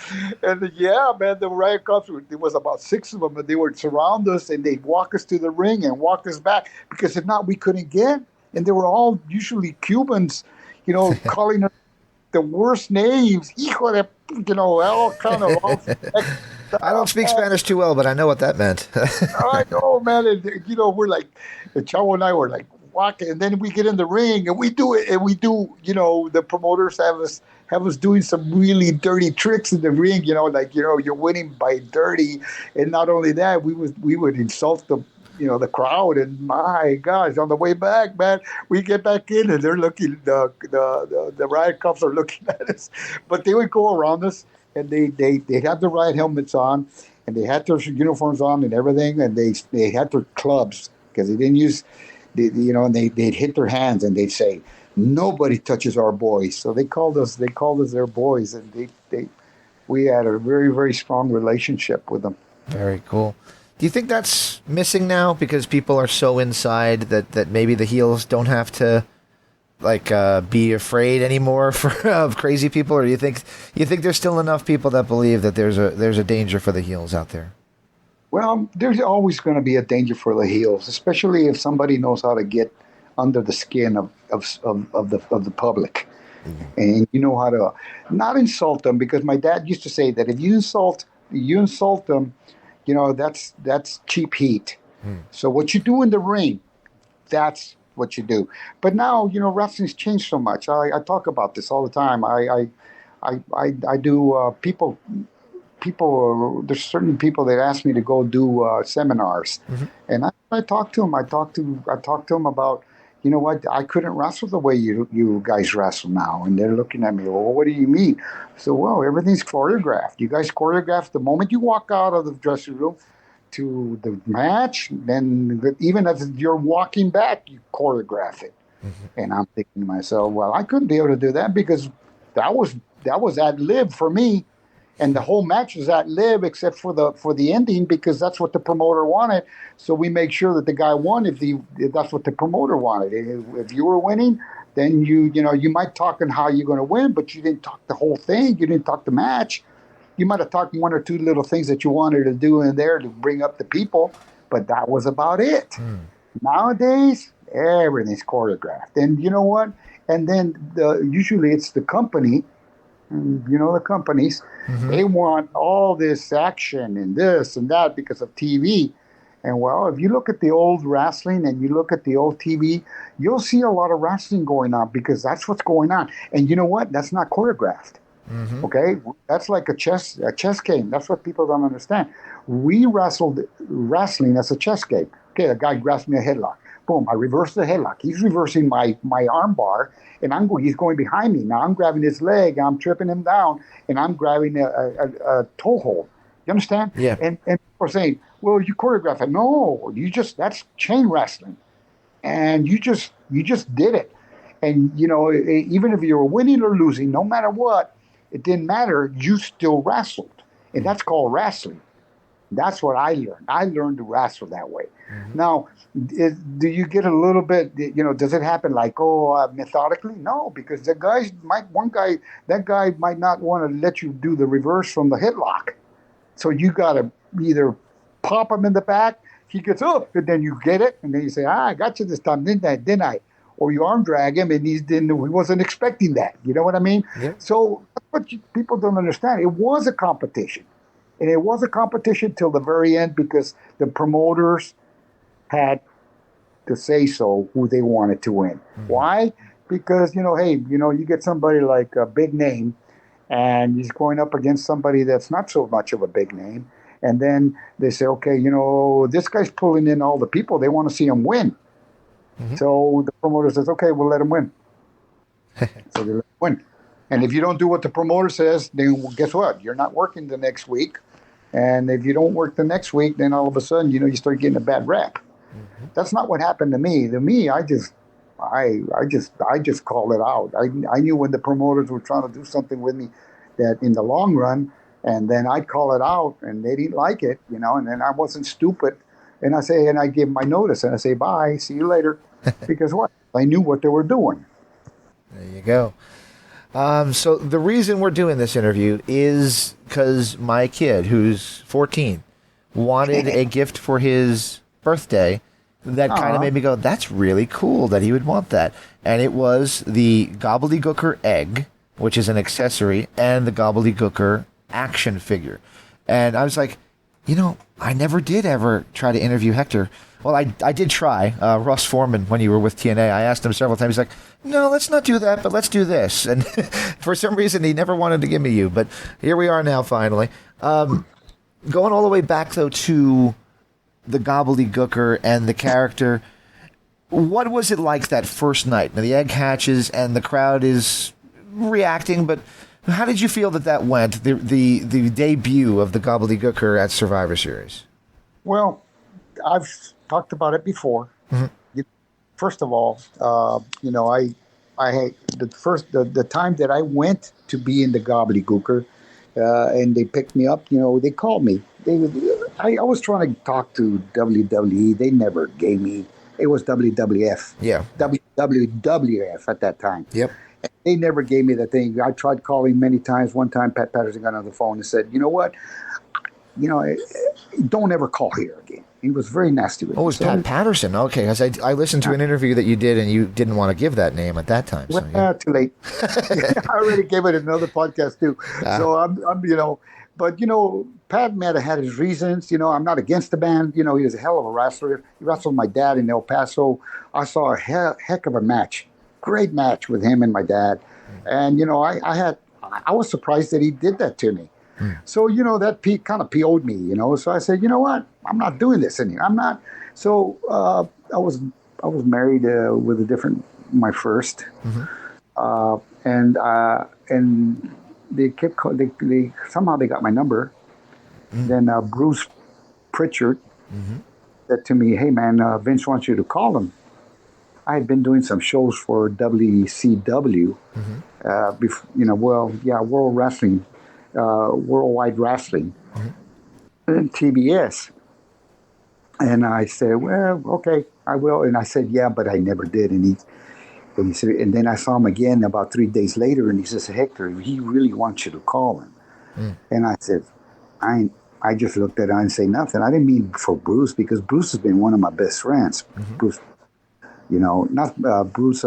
And yeah, man, the riot cops, there was about 6 of them, and they would surround us, and they'd walk us to the ring and walk us back, because if not, we couldn't get. And they were all usually Cubans, calling us the worst names. Hijo de, all kind of. I don't speak Spanish too well, but I know what that meant. I know, man. And, we're like, Chavo and I were like walking, and then we get in the ring, and we do it, and we do, the promoters have us doing some really dirty tricks in the ring, you're winning by dirty. And not only that, we would insult the crowd, and my gosh, on the way back, man, we get back in, and they're looking, the riot cops are looking at us, but they would go around us, and they'd have the riot helmets on, and they had their uniforms on and everything, and they had their clubs, because they didn't use, and they'd hit their hands, and they'd say, nobody touches our boys. So they called us their boys, and we had a very, very strong relationship with them. Very cool. Do you think that's missing now because people are so inside that maybe the heels don't have to be afraid anymore of crazy people, or you think there's still enough people that believe that there's a danger for the heels out there? Well, there's always going to be a danger for the heels, especially if somebody knows how to get under the skin of the public, and you know how to not insult them, because my dad used to say that if you insult them, that's cheap heat. So what you do in the ring, that's what you do. But now, wrestling's changed so much. I talk about this all the time. I do people. There's certain people that ask me to go do seminars, and I talk to them. I talk to them about, what, I couldn't wrestle the way you guys wrestle now, and they're looking at me. Well, what do you mean? So, well, everything's choreographed. You guys choreograph the moment you walk out of the dressing room to the match, then even as you're walking back, you choreograph it. And I'm thinking to myself, well, I couldn't be able to do that, because that was ad lib for me, and the whole match was ad lib except for the ending, because that's what the promoter wanted. So we make sure that the guy won if that's what the promoter wanted. If you were winning, then you might talk on how you're going to win, but you didn't talk the whole thing. You didn't talk the match. You might have talked 1 or 2 little things that you wanted to do in there to bring up the people, but that was about it. Nowadays, everything's choreographed. And you know what? And then usually it's the company, the companies, they want all this action and this and that because of TV. And well, if you look at the old wrestling and you look at the old TV, you'll see a lot of wrestling going on, because that's what's going on. And you know what? That's not choreographed. Okay, that's like a chess game. That's what people don't understand. We wrestled wrestling as a chess game. Okay, a guy grabs me a headlock. Boom, I reverse the headlock. He's reversing my arm bar, and he's going behind me. Now I'm grabbing his leg, I'm tripping him down, and I'm grabbing a toe hold. You understand? Yeah. And people are saying, well, you choreograph it. No, that's chain wrestling. And you just did it. And, even if you were winning or losing, no matter what, it didn't matter. You still wrestled. And that's called wrestling. That's what I learned. I learned to wrestle that way. Now, do you get a little bit, does it happen methodically? No, because that guy might not want to let you do the reverse from the headlock. So you got to either pop him in the back, he gets up, and then you get it, and then you say, I got you this time, didn't I? Or you arm drag him, and he wasn't expecting that. You know what I mean? Yeah. So that's what people don't understand. It was a competition. And it was a competition till the very end, because the promoters had to say so who they wanted to win. Why? Because, you get somebody like a big name, and he's going up against somebody that's not so much of a big name. And then they say, okay, this guy's pulling in all the people. They want to see him win. So the promoter says, okay, we'll let him win. So they let him win. And if you don't do what the promoter says, then guess what? You're not working the next week. And if you don't work the next week, then all of a sudden, you start getting a bad rap. Mm-hmm. That's not what happened to me. To me, I just called it out. I knew when the promoters were trying to do something with me that in the long run, and then I'd call it out, and they didn't like it, and then I wasn't stupid, and I give my notice, and I say bye, see you later, because what? I knew what they were doing. There you go. So the reason we're doing this interview is because my kid, who's 14, wanted a gift for his birthday that kind of made me go, that's really cool that he would want that. And it was the Gobledy Gooker egg, which is an accessory, and the Gobledy Gooker action figure. And I was like, I never did ever try to interview Hector. Well, I did try. Russ Foreman, when you were with TNA, I asked him several times. He's like, no, let's not do that, but let's do this. And for some reason, he never wanted to give me you. But here we are now, finally. Going all the way back, though, to the Gobledy Gooker and the character, what was it like that first night? Now, the egg hatches and the crowd is reacting, but how did you feel that went, the debut of the Gobledy Gooker at Survivor Series? Well, I've talked about it before. Mm-hmm. First of all, I had the time that I went to be in the Gobledy Gooker, and they picked me up. They called me. I was trying to talk to WWE. They never gave me. It was WWF. Yeah. WWF at that time. Yep. They never gave me the thing. I tried calling many times. One time, Pat Patterson got on the phone and said, "You know what? Don't ever call here again." He was very nasty with me. Oh, it was Pat Patterson. Okay, because I listened to an interview that you did, and you didn't want to give that name at that time. So, yeah. Too late. I already gave it another podcast too. So I'm. But Pat might have had his reasons. I'm not against the band. He was a hell of a wrestler. He wrestled my dad in El Paso. I saw a heck of a match, great match with him and my dad. And I was surprised that he did that to me. So, that kind of PO'd me, So I said, you know what? I'm not doing this anymore. I'm not. So I was married with my first. Mm-hmm. And they kept they somehow they got my number. Mm-hmm. Then Bruce Pritchard said to me, "Hey man, Vince wants you to call him." I had been doing some shows for WCW, World Wrestling. Worldwide Wrestling, and TBS. And I said, well, okay, I will. And I said, yeah, but I never did. And he said, and then I saw him again about 3 days later, and he says, Hector, he really wants you to call him. And I said, I just looked at him and say nothing. I didn't mean for Bruce, because Bruce has been one of my best friends. Bruce, not Bruce.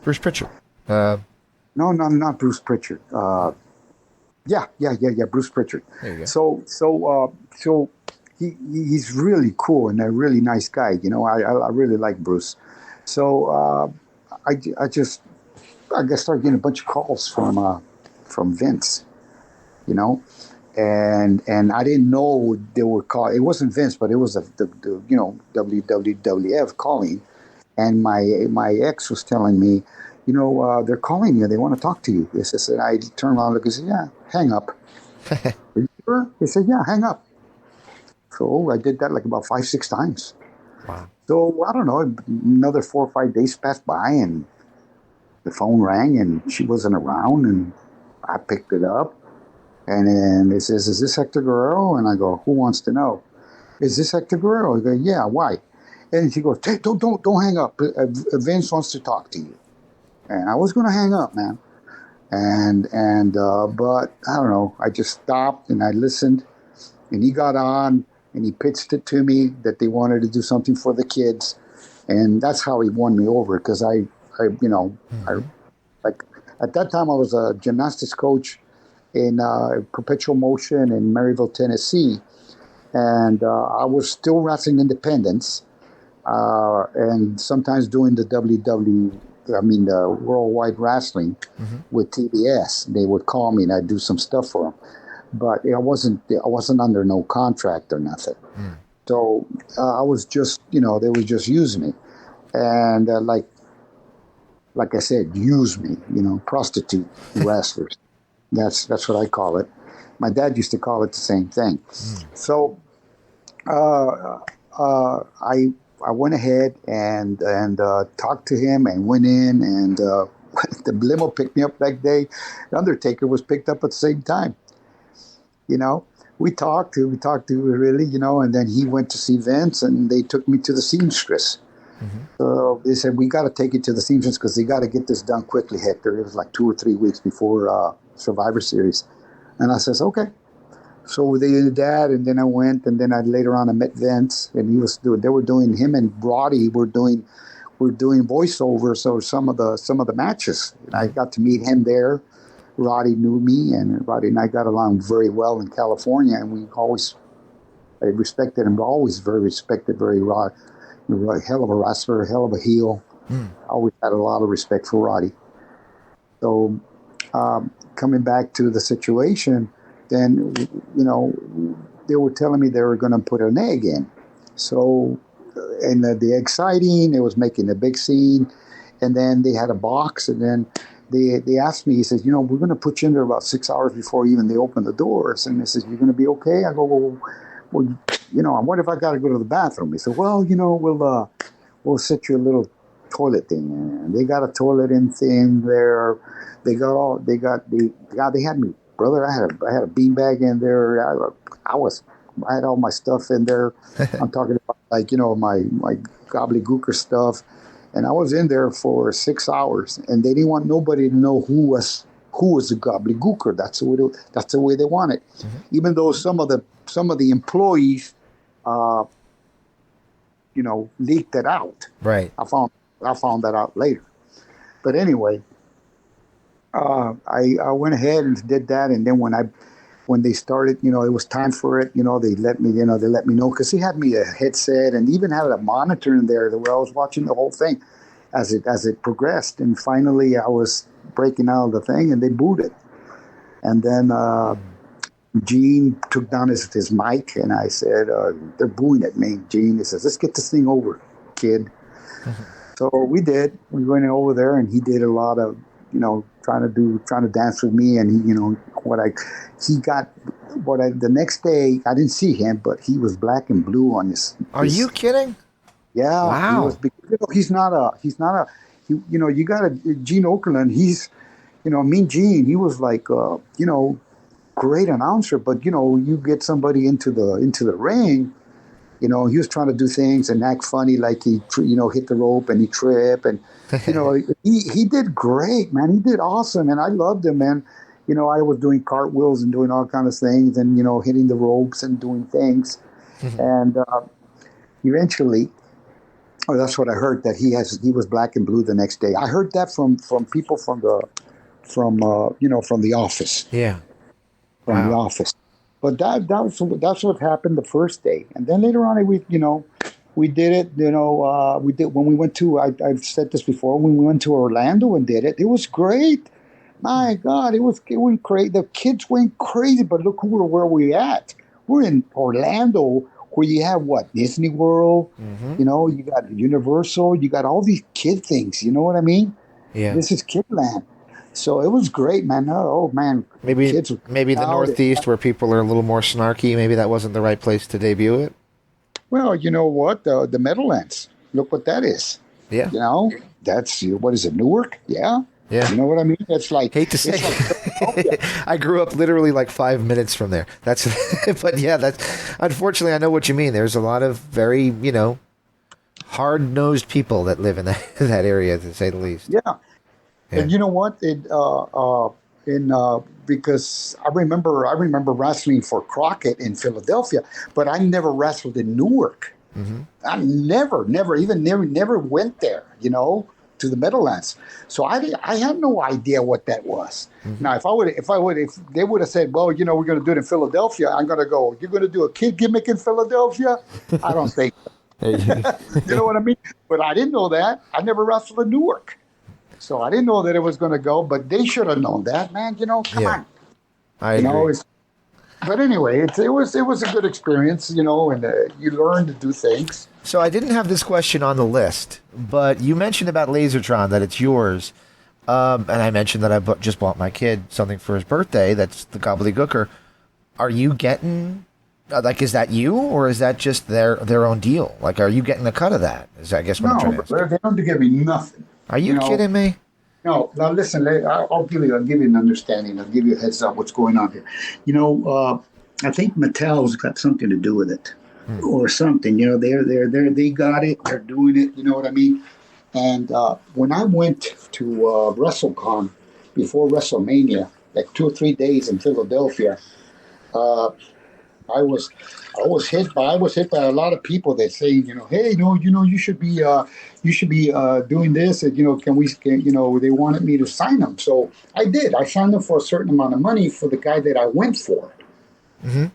Bruce Pritchard. No, not Bruce Pritchard. Yeah, Bruce Pritchard. There you go. So he's really cool and a really nice guy. I really like Bruce. So I started getting a bunch of calls from Vince, and I didn't know they were calling. It wasn't Vince, but it was the WWF calling, and my ex was telling me, they're calling you. They want to talk to you. He says, and I turned around and looked and said, yeah, hang up. Are you sure? He said, yeah, hang up. So I did that like about 5-6 times. Wow. So I don't know, another 4 or 5 days passed by, and the phone rang, and she wasn't around, and I picked it up. And then it says, is this Hector Guerrero? And I go, who wants to know? Is this Hector Guerrero? I go, yeah, why? And she goes, hey, don't hang up. Vince wants to talk to you. And I was going to hang up, man. But I don't know. I just stopped and I listened, and he got on and he pitched it to me that they wanted to do something for the kids. And that's how he won me over. Cause I like at that time I was a gymnastics coach in Perpetual Motion in Maryville, Tennessee. And I was still wrestling independents, and sometimes doing the Worldwide Wrestling with TBS. They would call me and I'd do some stuff for them, but I wasn't under no contract or nothing. So I was just, they were just using me, and like I said, use me, prostitute wrestlers. That's what I call it. My dad used to call it the same thing. So I went ahead and talked to him and went in, and the limo picked me up that day. The Undertaker was picked up at the same time. You know, we talked to really, you know, and then he went to see Vince, and they took me to the seamstress. So they said, we got to take you to the seamstress because they got to get this done quickly, Hector. It was like 2 or 3 weeks before Survivor Series. And I says, okay. So they did that, and then I went, and then later on I met Vince, and they were doing, him and Roddy were doing voiceovers of some of the matches. And I got to meet him there. Roddy knew me, and Roddy and I got along very well in California, and I respected him, always very respected, very hell of a wrestler, hell of a heel. I always had a lot of respect for Roddy. So coming back to the situation, then, you know, they were telling me they were going to put an egg in. So, and the exciting, it was making a big scene. And then they had a box, and then they asked me, he says, you know, we're going to put you in there about 6 hours before even they open the doors. And they says, you're going to be okay? I go, well, you know, what if I got to go to the bathroom? He said, well, you know, we'll set you a little toilet thing. And they got a toilet in thing there. They had me, brother. I had a beanbag in there. I had all my stuff in there. I'm talking about, like, you know, my Gobledy Gooker stuff. And I was in there for 6 hours, and they didn't want nobody to know who was the Gobledy Gooker. That's the way they want it. Even though some of the employees, you know, leaked it out. Right. I found that out later. But anyway, I went ahead and did that, and then when they started, you know, it was time for it. You know, they let me know, because he had me a headset and even had a monitor in there where I was watching the whole thing as it progressed. And finally, I was breaking out of the thing, and they booed it. And then Gene took down his mic, and I said, "They're booing at me." Gene, he says, "Let's get this thing over, kid." So we did. We went over there, and he did a lot of, you know, trying to dance with me, and he, you know, the next day, I didn't see him, but he was black and blue on his. Are you kidding? Yeah. Wow. He's not a, you know, you got Gene Okerlund. He's, you know, Mean Gene. He was like, you know, great announcer, but, you know, you get somebody into the ring, you know, he was trying to do things and act funny, like he, you know, hit the rope and he tripped, and, you know, he did great, man. He did awesome, and I loved him, man. You know, I was doing cartwheels and doing all kinds of things, and, you know, hitting the ropes and doing things. And eventually, that's what I heard, that he was black and blue the next day. I heard that from people from the office. Yeah. From the office. But that's what happened the first day. And then later on, we did it, you know, we did when we went to, I've said this before, when we went to Orlando and did it, it was great. My God, it went crazy. The kids went crazy, but look where we're at. We're in Orlando, where you have what? Disney World, you know, you got Universal, you got all these kid things, you know what I mean? Yeah. This is Kidland. So it was great, man. Oh man. Maybe the Northeast, where people are a little more snarky, maybe that wasn't the right place to debut it? Well, you know what? The Meadowlands. Look what that is. Yeah. You know, that's, what is it, Newark? Yeah. Yeah. You know what I mean? It's like, hate to say it. I grew up literally like 5 minutes from there. But yeah, unfortunately, I know what you mean. There's a lot of very, you know, hard-nosed people that live in that area, to say the least. Yeah. And you know what? Because I remember wrestling for Crockett in Philadelphia, but I never wrestled in Newark. I never went there, you know, to the Meadowlands. So I had no idea what that was. Now, if they would have said, well, you know, we're going to do it in Philadelphia, I'm going to go, you're going to do a kid gimmick in Philadelphia? I don't think so. You know what I mean? But I didn't know that. I never wrestled in Newark. So I didn't know that it was going to go, but they should have known that, man. You know, come on. I agree. But anyway, it was a good experience, you know, and you learn to do things. So I didn't have this question on the list, but you mentioned about Lasertron, that it's yours. And I mentioned that I just bought my kid something for his birthday. That's the Gobledy Gooker. are you getting, like, is that you, or is that just their own deal? Like, are you getting a cut of that? Is, I guess, what I'm trying to ask. They don't give me nothing. Are you kidding me? No, now listen. I'll give you an understanding. I'll give you a heads up what's going on here. I think Mattel's got something to do with it, or something. They got it. They're doing it. You know what I mean? And when I went to WrestleCon before WrestleMania, like 2 or 3 days in Philadelphia, I was hit by a lot of people that say, hey, you should be doing this, and they wanted me to sign them, so I did. I signed them for a certain amount of money for the guy that I went for. Mm-hmm.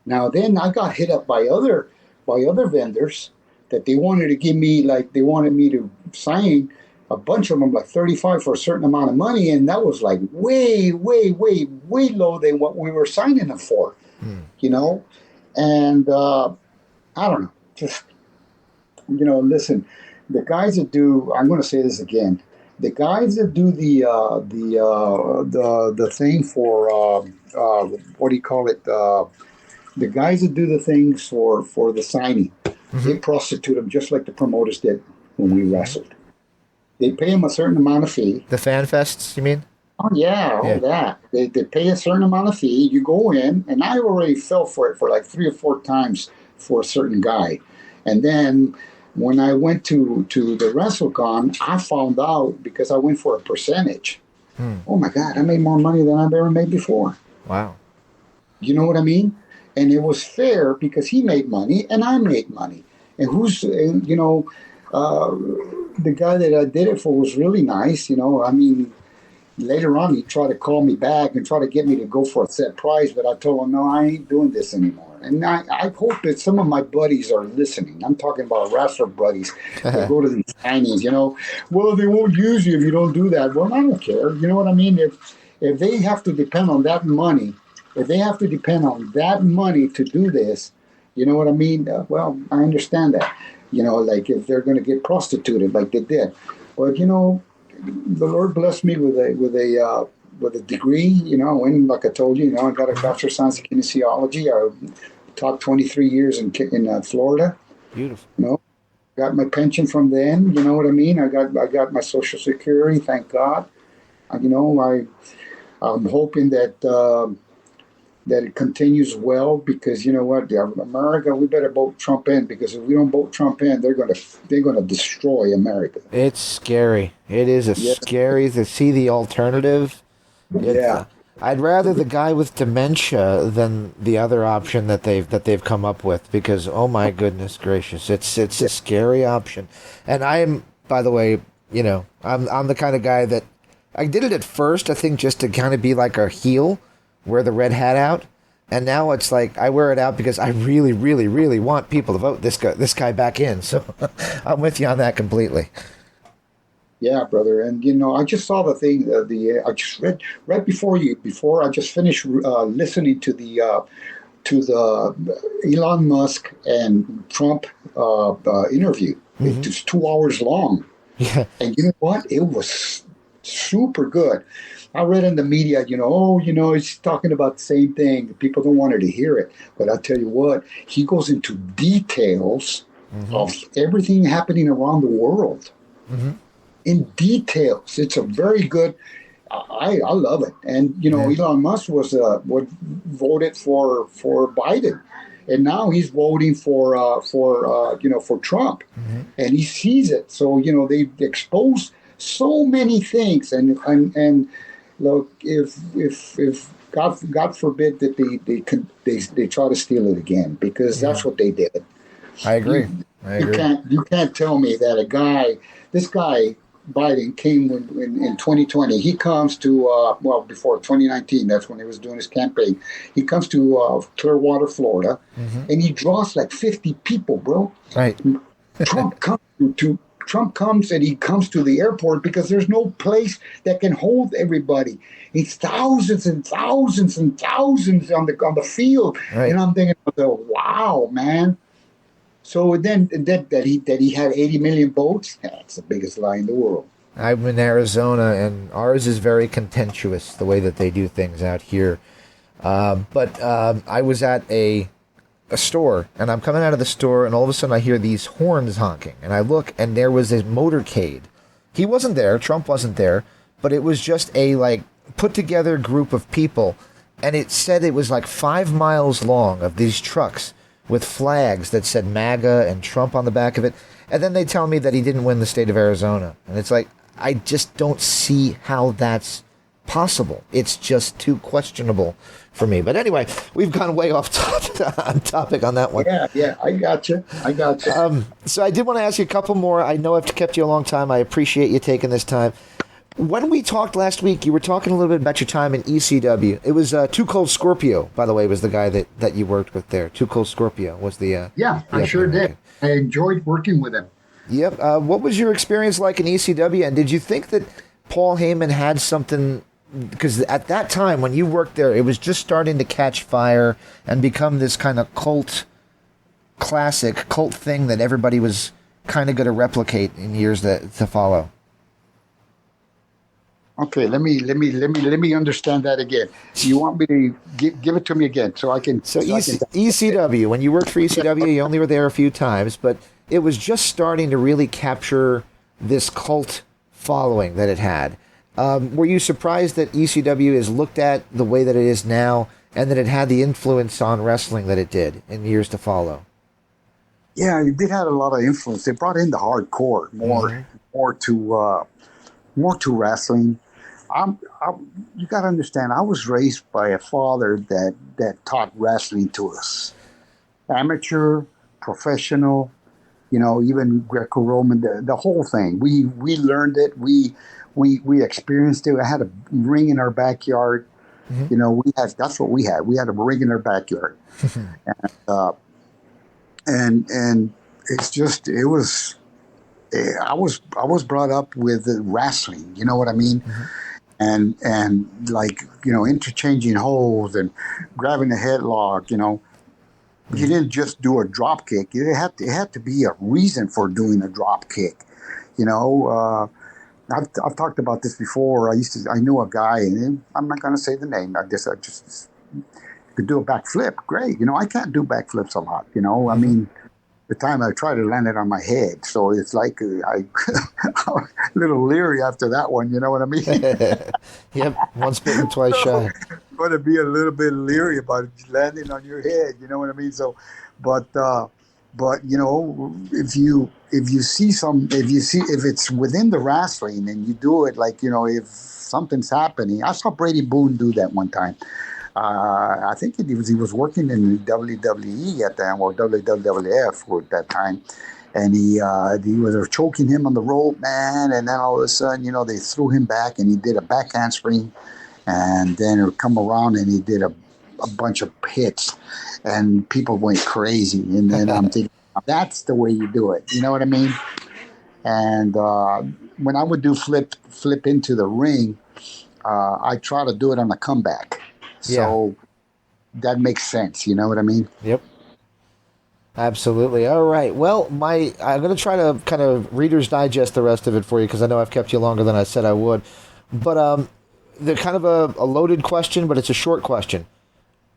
Now then, I got hit up by other vendors that they wanted to give me, like, they wanted me to sign a bunch of them, like 35 for a certain amount of money, and that was like way, way, way, way low than what we were signing them for. And I don't know, just, listen, the guys that do, I'm going to say this again, the guys that do the thing for, what do you call it? The guys that do the things for the signing, they prostitute them just like the promoters did when we wrestled. They pay them a certain amount of fee. The fan fests, you mean? Oh, yeah, all that. They pay a certain amount of fee. You go in, and I already fell for it for like 3 or 4 times for a certain guy. And then when I went to the WrestleCon, I found out, because I went for a percentage. Oh, my God, I made more money than I've ever made before. Wow. You know what I mean? And it was fair because he made money and I made money. And the guy that I did it for was really nice. I mean, later on, he tried to call me back and try to get me to go for a set price, but I told him, no, I ain't doing this anymore. And I hope that some of my buddies are listening. I'm talking about wrestler buddies that go to these signings, Well, they won't use you if you don't do that. Well, I don't care. You know what I mean? If they have to depend on that money, to do this, you know what I mean? Well, I understand that. Like if they're going to get prostituted like they did. But, the Lord blessed me with a degree, and like I told you, I got a Bachelor of Science in Kinesiology. I taught 23 years in Florida. Beautiful. Got my pension from then. You know what I mean? I got my Social Security. Thank God. I'm hoping that it continues well, because you know what, America, we better vote Trump in, because if we don't vote Trump in, they're gonna destroy America. It's scary. It is scary to see the alternative. I'd rather the guy with dementia than the other option that they've come up with, because oh my goodness gracious, it's a scary option. And I'm, by the way, I'm the kind of guy that I did it at first, I think, just to kind of be like a heel, wear the red hat out, and now it's like I wear it out because I really, really, really want people to vote this guy back in. So I'm with you on that completely. Yeah, brother, and I just saw the thing. I just read right before I just finished listening to the Elon Musk and Trump interview. It was 2 hours long. Yeah, and you know what? It was super good. I read in the media, he's talking about the same thing. People don't want to hear it. But I'll tell you what, he goes into details of everything happening around the world. In details. It's a very good, I love it. And, Elon Musk was voted for Biden. And now he's voting for Trump. And he sees it. So, they expose so many things. And look, if God forbid that they try to steal it again, because that's what they did. I agree. You can't tell me that this guy Biden came in 2020. He comes to before 2019. That's when he was doing his campaign. He comes to Clearwater, Florida, and he draws like 50 people, bro. Right. Trump comes and he comes to the airport because there's no place that can hold everybody. It's thousands and thousands and thousands on the field, and I'm thinking, wow, man. So then that he had 80 million votes, that's the biggest lie in the world. I'm in Arizona, and ours is very contentious, the way that they do things out here. But I was at a store, and I'm coming out of the store, and all of a sudden I hear these horns honking, and I look, and there was a motorcade. He wasn't there, Trump wasn't there, but it was just a like put together group of people, and it said it was like 5 miles long of these trucks with flags that said MAGA and Trump on the back of it. And then they tell me that he didn't win the state of Arizona. And it's like, I just don't see how that's possible. It's just too questionable for me. But anyway, we've gone way off topic on that one. Yeah, I got you. So I did want to ask you a couple more. I know I've kept you a long time. I appreciate you taking this time. When we talked last week, you were talking a little bit about your time in ECW. It was Too Cold Scorpio, by the way, was the guy that you worked with there. Too Cold Scorpio was the... I sure did. I enjoyed working with him. Yep. What was your experience like in ECW? And did you think that Paul Heyman had something... Because at that time, when you worked there, it was just starting to catch fire and become this kind of cult thing that everybody was kind of going to replicate in years to follow. Okay, let me understand that again. You want me to give it to me again so I can... ECW, when you worked for ECW, you only were there a few times, but it was just starting to really capture this cult following that it had. Were you surprised that ECW is looked at the way that it is now, and that it had the influence on wrestling that it did in years to follow? Yeah, it did have a lot of influence. They brought in the hardcore more to wrestling. You got to understand, I was raised by a father that taught wrestling to us. Amateur, professional, even Greco-Roman, the whole thing. We learned it. We experienced it. I had a ring in our backyard. Mm-hmm. That's what we had. We had a ring in our backyard. and it's just, it was, I was brought up with wrestling, you know what I mean? Mm-hmm. And like, interchanging holds and grabbing a headlock, You didn't just do a drop kick. It had to be a reason for doing a drop kick. I've talked about this before. I knew a guy, and I'm not going to say the name. I just could do a backflip. Great. I can't do backflips a lot. I mean, the time I tried to land it on my head. So it's like I'm a little leery after that one. You know what I mean? Yep. Once bitten, twice shy. Going to be a little bit leery about landing on your head. You know what I mean? So, but if it's within the wrestling and you do it, like, if something's happening. I saw Brady Boone do that one time. I think he was working in WWE at that time, or WWF at that time, and he was choking him on the rope, man, and then all of a sudden, they threw him back, and he did a back handspring, and then it would come around, and he did a bunch of hits, and people went crazy, and then I'm thinking, that's the way you do it, you know what I mean? And when I would do flip into the ring, I try to do it on a comeback. So that makes sense. You know what I mean? Yep. Absolutely. All right. Well, I'm going to try to kind of Reader's Digest the rest of it for you, because I know I've kept you longer than I said I would. But they're kind of a loaded question, but it's a short question.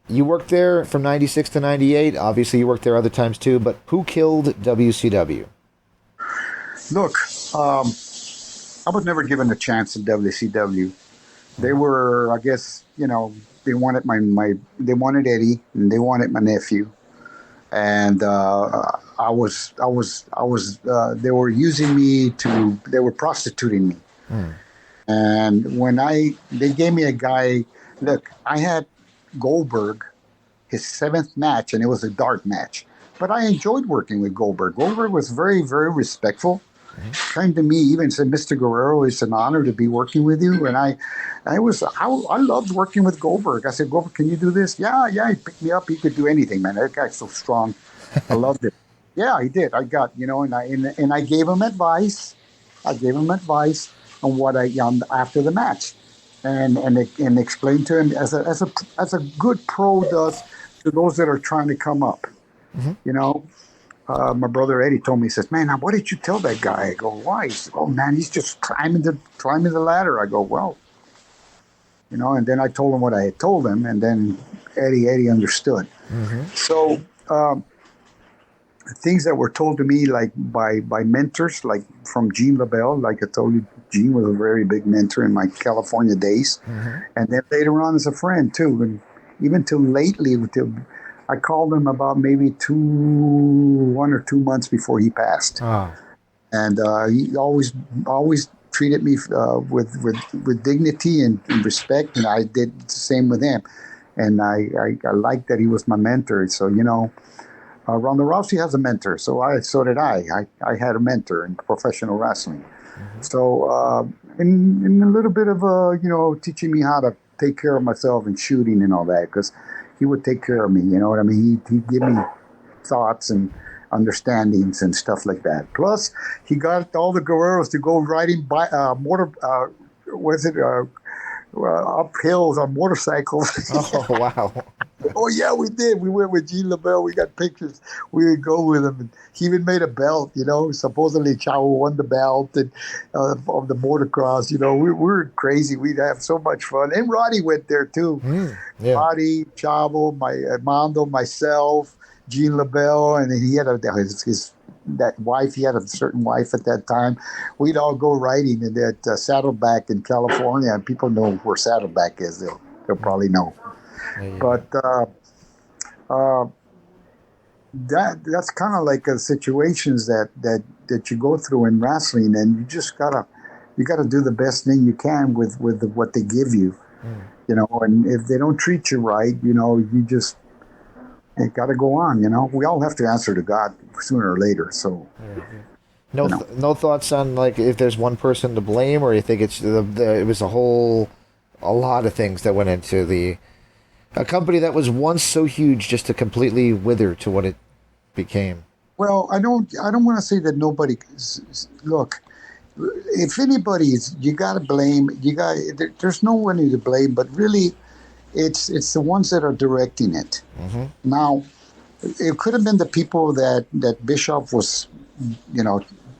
You worked there from 96 to 98. Obviously, you worked there other times too. But who killed WCW? Look, I was never given a chance in WCW. They were, I guess, they wanted they wanted Eddie, and they wanted my nephew, and they were using me they were prostituting me. And when they gave me a guy, look, I had Goldberg, his 7th match, and it was a dark match, but I enjoyed working with Goldberg. Goldberg was very, very respectful. Came to me, even said, "Mr. Guerrero, it's an honor to be working with you." And I loved working with Goldberg. I said, "Goldberg, can you do this?" Yeah. He picked me up. He could do anything, man. That guy's so strong. I loved it. Yeah, he did. I got, and I gave him advice. I gave him advice on what after the match, and explained to him as a good pro does to those that are trying to come up. Mm-hmm. My brother Eddie told me, he says, "Man, what did you tell that guy?" I go, "Why?" He said, "Oh man, he's just climbing the ladder." I go, "Well, And then I told him what I had told him, and then Eddie understood. Mm-hmm. So things that were told to me, like by mentors, like from Gene LaBelle, like I told you, Gene was a very big mentor in my California days, Mm-hmm. and then later on as a friend too, and even till lately, I called him about maybe 1 or 2 months before he passed, Oh. and he always treated me with dignity and respect, and I did the same with him, and I liked that he was my mentor. So Ronda Rousey has a mentor, so did I. I had a mentor in professional wrestling. Mm-hmm. So in a little bit of teaching me how to take care of myself and shooting and all that, because he would take care of me. You know what I mean? He'd give me thoughts and understandings and stuff like that. Plus, he got all the Guerreros to go riding by up hills on motorcycles. Oh, wow. Oh yeah, we did. We went with Gene LaBelle. We got pictures. We would go with him. And he even made a belt. Supposedly Chavo won the belt and of the motocross. We were crazy. We'd have so much fun. And Roddy went there too. Yeah. Roddy, Chavo, my Armando, myself, Gene LaBelle, and he had his that wife. He had a certain wife at that time. We'd all go riding in that Saddleback in California, and people know where Saddleback is. They'll probably know. Yeah. But that's kind of like situations that you go through in wrestling, and you just gotta do the best thing you can with what they give you, And if they don't treat you right, you just got to go on. We all have to answer to God sooner or later. So. No thoughts on like if there's one person to blame, or you think it was a lot of things that went into a company that was once so huge just to completely wither to what it became. Well, I don't want to say that nobody. Look, if anybody is, you got to blame. There's no one to blame, but really, it's the ones that are directing it. Mm-hmm. Now, it could have been the people that Bischoff was,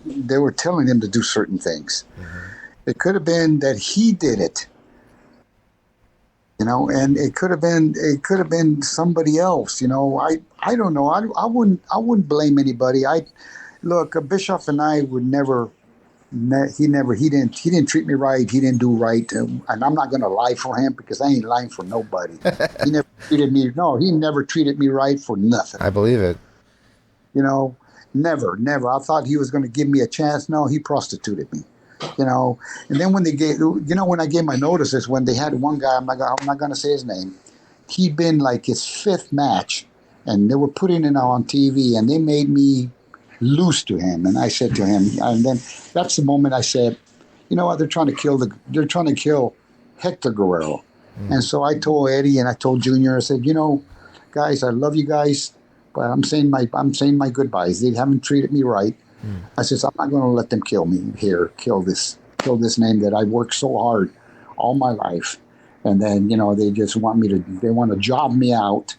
they were telling him to do certain things. Mm-hmm. It could have been that he did it. And it could have been somebody else. I don't know. I wouldn't blame anybody. Bischoff and I would never. He didn't treat me right. He didn't do right, and I'm not going to lie for him because I ain't lying for nobody. He never treated me. No, he never treated me right for nothing. I believe it. Never. I thought he was going to give me a chance. No, he prostituted me. And then when they gave, when I gave my notices, when they had one guy, I'm not going to say his name. He'd been like his fifth match, and they were putting it on TV, and they made me lose to him. And I said to him, and then that's the moment I said, you know what? They're trying to kill Hector Guerrero. And so I told Eddie and I told Junior, I said, guys, I love you guys, but I'm saying my goodbyes. They haven't treated me right. I says, I'm not going to let them kill me here, kill this name that I worked so hard all my life. And then, they just want to job me out.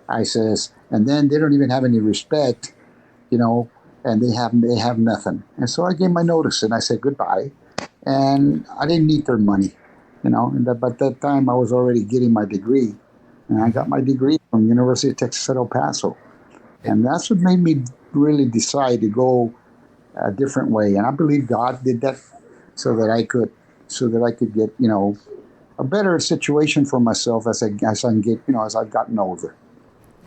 I says, and then they don't even have any respect, and they have nothing. And so I gave my notice and I said goodbye. And I didn't need their money, but that time I was already getting my degree. And I got my degree from University of Texas at El Paso. And that's what made me really decide to go a different way. And I believe God did that so that I could get, a better situation for myself as I've gotten older.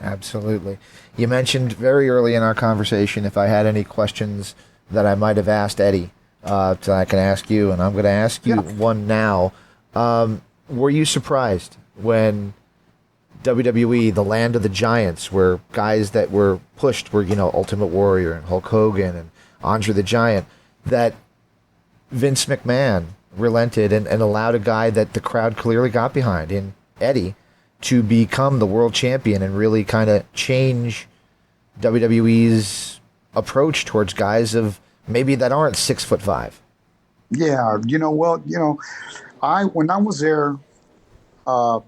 Absolutely. You mentioned very early in our conversation if I had any questions that I might have asked Eddie, so I can ask you, and I'm going to ask you one now. Were you surprised when WWE, the land of the giants, where guys that were pushed were, Ultimate Warrior and Hulk Hogan and Andre the Giant, that Vince McMahon relented and allowed a guy that the crowd clearly got behind in Eddie to become the world champion and really kind of change WWE's approach towards guys of maybe that aren't 6'5"? Yeah, when I was there, I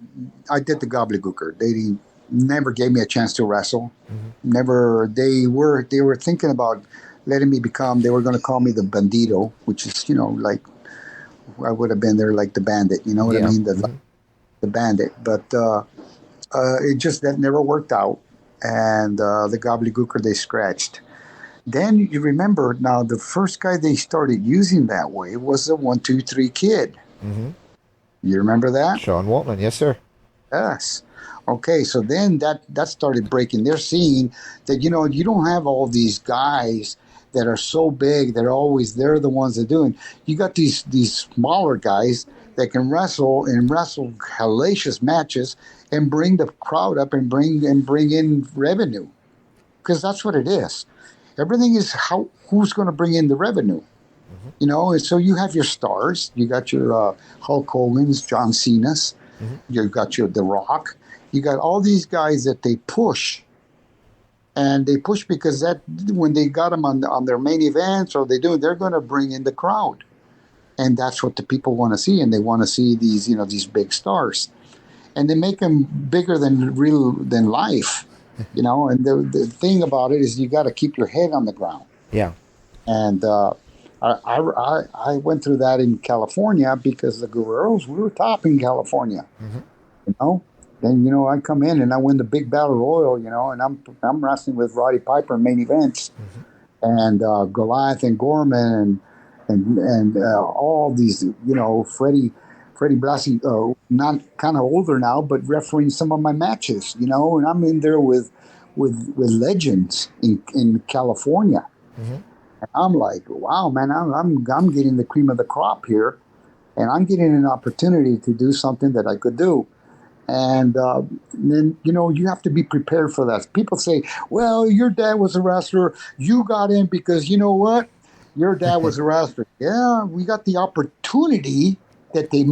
did the Gobledy Gooker. They never gave me a chance to wrestle. Mm-hmm. Never. They were thinking about letting me they were going to call me the Bandito, which is, like I would have been there like the Bandit. You know what I mean? the Bandit, but it just that never worked out. And the Gobledy Gooker they scratched. Then you remember now the first guy they started using that way was the 1-2-3 Kid. Mm-hmm. You remember that? Sean Waltman, yes, sir. Yes. Okay, so then that started breaking. They're seeing that, you don't have all these guys that are so big that they're the ones that do it. You got these smaller guys that can wrestle hellacious matches and bring the crowd up and bring in revenue. Because that's what it is. Everything is who's going to bring in the revenue. Mm-hmm. And so you have your stars. You got your Hulk Hogan's, John Cena's. Mm-hmm. You've got your The Rock. You got all these guys that they push. And they push because that when they got them on their main events or they're going to bring in the crowd. And that's what the people want to see. And they want to see these, these big stars. And they make them bigger than life. And the thing about it is you got to keep your head on the ground. Yeah. And I went through that in California because the Guerreros, we were top in California. Mm-hmm. Then I come in and I win the big battle royal, and I'm wrestling with Roddy Piper in main events, mm-hmm. and Goliath and Gorman and all these, Freddie Blassie, not kind of older now, but refereeing some of my matches, and I'm in there with legends in California. Mm-hmm. And I'm like, wow, man, I'm getting the cream of the crop here, and I'm getting an opportunity to do something that I could do. And then, you have to be prepared for that. People say, well, your dad was a wrestler. You got in because you know what? Your dad was a wrestler. Yeah, we got the opportunity that they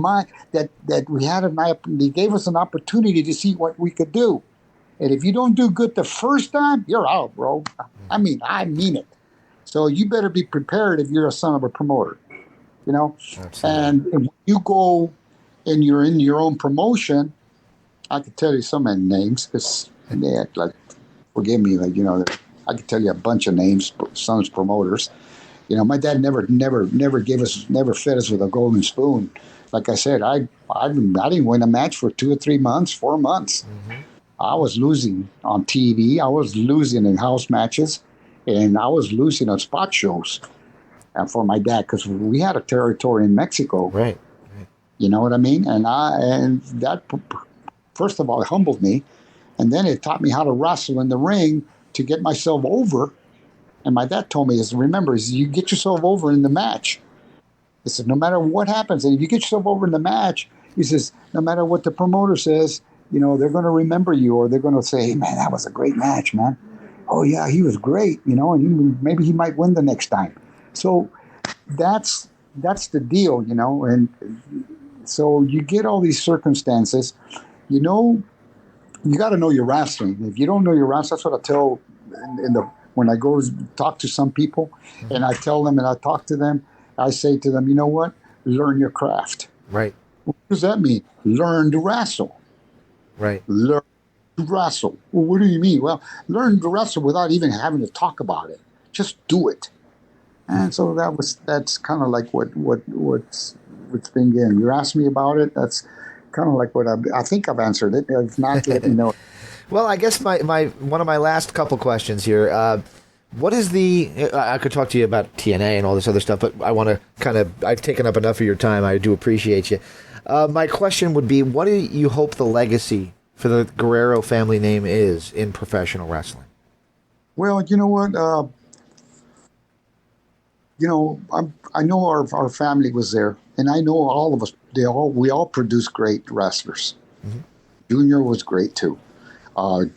gave us an opportunity to see what we could do. And if you don't do good the first time, you're out, bro. I mean it. So you better be prepared if you're a son of a promoter, Absolutely. And if you go and you're in your own promotion, I could tell you so many names because they act like, forgive me, I could tell you a bunch of names, sons promoters. My dad never fed us with a golden spoon. Like I said, I didn't win a match for 2 or 3 months, 4 months. Mm-hmm. I was losing on TV. I was losing in house matches, and I was losing on spot shows. And for my dad, because we had a territory in Mexico. Right. You know what I mean? And that, first of all, it humbled me, and then it taught me how to wrestle in the ring to get myself over. And my dad told me, remember, you get yourself over in the match. He said, no matter what happens, and if you get yourself over in the match, he says, no matter what the promoter says, they're going to remember you, or they're going to say, hey, man, that was a great match, man. Oh, yeah, he was great, and maybe he might win the next time. So that's the deal, and so you get all these circumstances. You got to know your wrestling. If you don't know your wrestling, that's what I tell when I go talk to some people, mm-hmm. and I tell them and I talk to them, I say to them, you know what? Learn your craft. Right. What does that mean? Learn to wrestle. Right. Learn to wrestle. Well, what do you mean? Well, learn to wrestle without even having to talk about it. Just do it. And so that's kind of like what's been getting. You asked me about it. That's kind of like what I think I've answered it. If not, let me know. Well, I guess my one of my last couple questions here. What is I could talk to you about TNA and all this other stuff, but I want to I've taken up enough of your time. I do appreciate you. My question would be, what do you hope the legacy for the Guerrero family name is in professional wrestling? Well, you know what? I know our family was there, and I know all of us. We all produced great wrestlers. Mm-hmm. Junior was great too.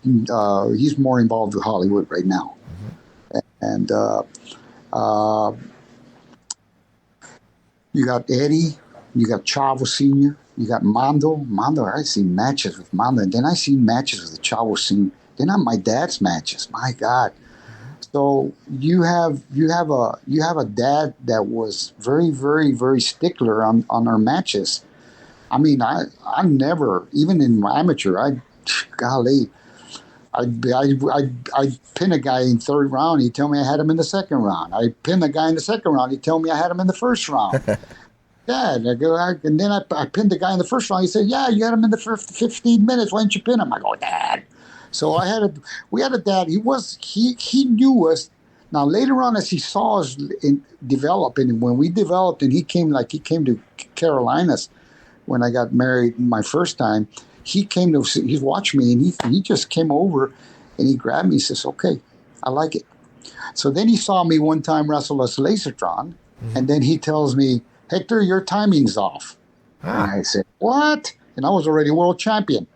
He's more involved with Hollywood right now. Mm-hmm. And you got Eddie, you got Chavo Sr., you got Mondo. I seen matches with Mondo, and then I seen matches with the Chavo Sr. They're not my dad's matches. My God. So you have a dad that was very, very, very stickler on our matches. I mean, I never, even in my amateur, I'd pin a guy in third round. He'd tell me I had him in the second round. I pin a guy in the second round. He'd tell me I had him in the first round. Dad. And then I pinned the guy in the first round. He said, yeah, you had him in the first 15 minutes. Why didn't you pin him? I go, Dad. So we had a dad. He knew us. Now later on, as he saw us develop, and when we developed, and he came to Carolinas when I got married my first time. He watched me, and he just came over, and he grabbed me. He says, okay, I like it. So then he saw me one time wrestle a Lasertron, and then he tells me, Hector, your timing's off. And I said, what? And I was already world champion.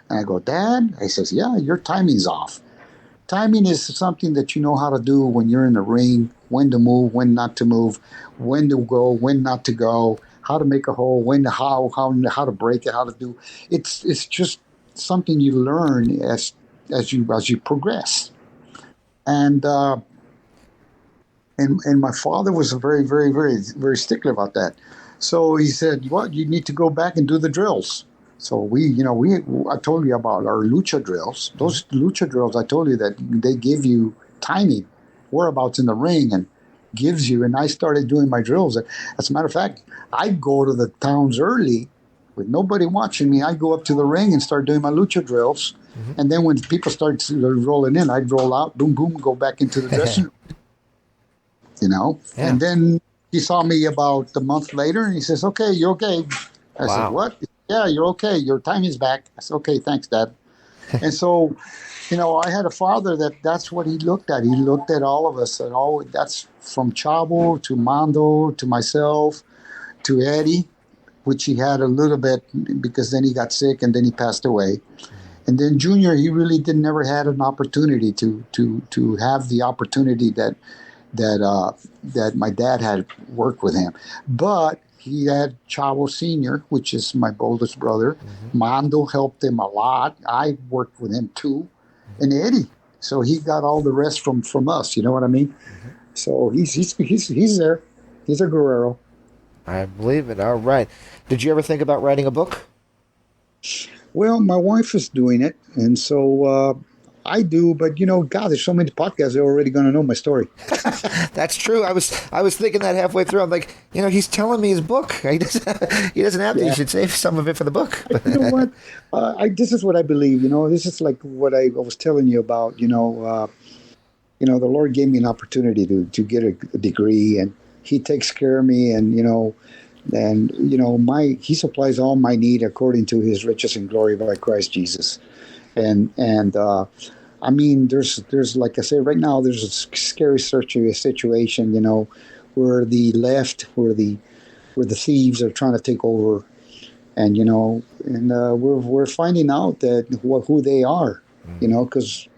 And I go, Dad? I says, yeah, your timing's off. Timing is something that you know how to do when you're in the ring, when to move, when not to move, when to go, when not to go, how to make a hole, how to break it, how to do. It's just something you learn as you progress. And my father was very, very, very, very stickler about that. So he said, "What? You need to go back and do the drills." So I told you about our lucha drills. Those lucha drills, I told you that they give you timing, whereabouts in the ring, and gives you. And I started doing my drills. As a matter of fact, I'd go to the towns early with nobody watching me. I'd go up to the ring and start doing my lucha drills. And then when people started rolling in, I'd roll out, boom, boom, go back into the dressing room. Yeah. And then he saw me about a month later, and he says, okay, you're okay. I said, what? Yeah, you're okay. Your timing's back. I said, okay, thanks, Dad. And so, I had a father that's what he looked at. He looked at all of us, and that's from Chavo to Mando to myself to Eddie, which he had a little bit because then he got sick and then he passed away. And then Junior, he really never had an opportunity to have the opportunity that my dad had worked with him. But he had Chavo Sr., which is my oldest brother. Mando helped him a lot. I worked with him too. And Eddie. So he got all the rest from us. You know what I mean? So he's there. He's a Guerrero. I believe it. All right. Did you ever think about writing a book? Well, my wife is doing it. And so I do, but God, there's so many podcasts they're already going to know my story. That's true. I was thinking that halfway through. I'm like, he's telling me his book. He doesn't have to. You should save some of it for the book. You know what? This is what I believe. This is like what I was telling you about. The Lord gave me an opportunity to get a degree, and He takes care of me, and He supplies all my need according to His riches and glory by Christ Jesus. And I mean, there's like I said, right now there's a scary situation, where the left, where the thieves are trying to take over, and we're finding out that who they are, because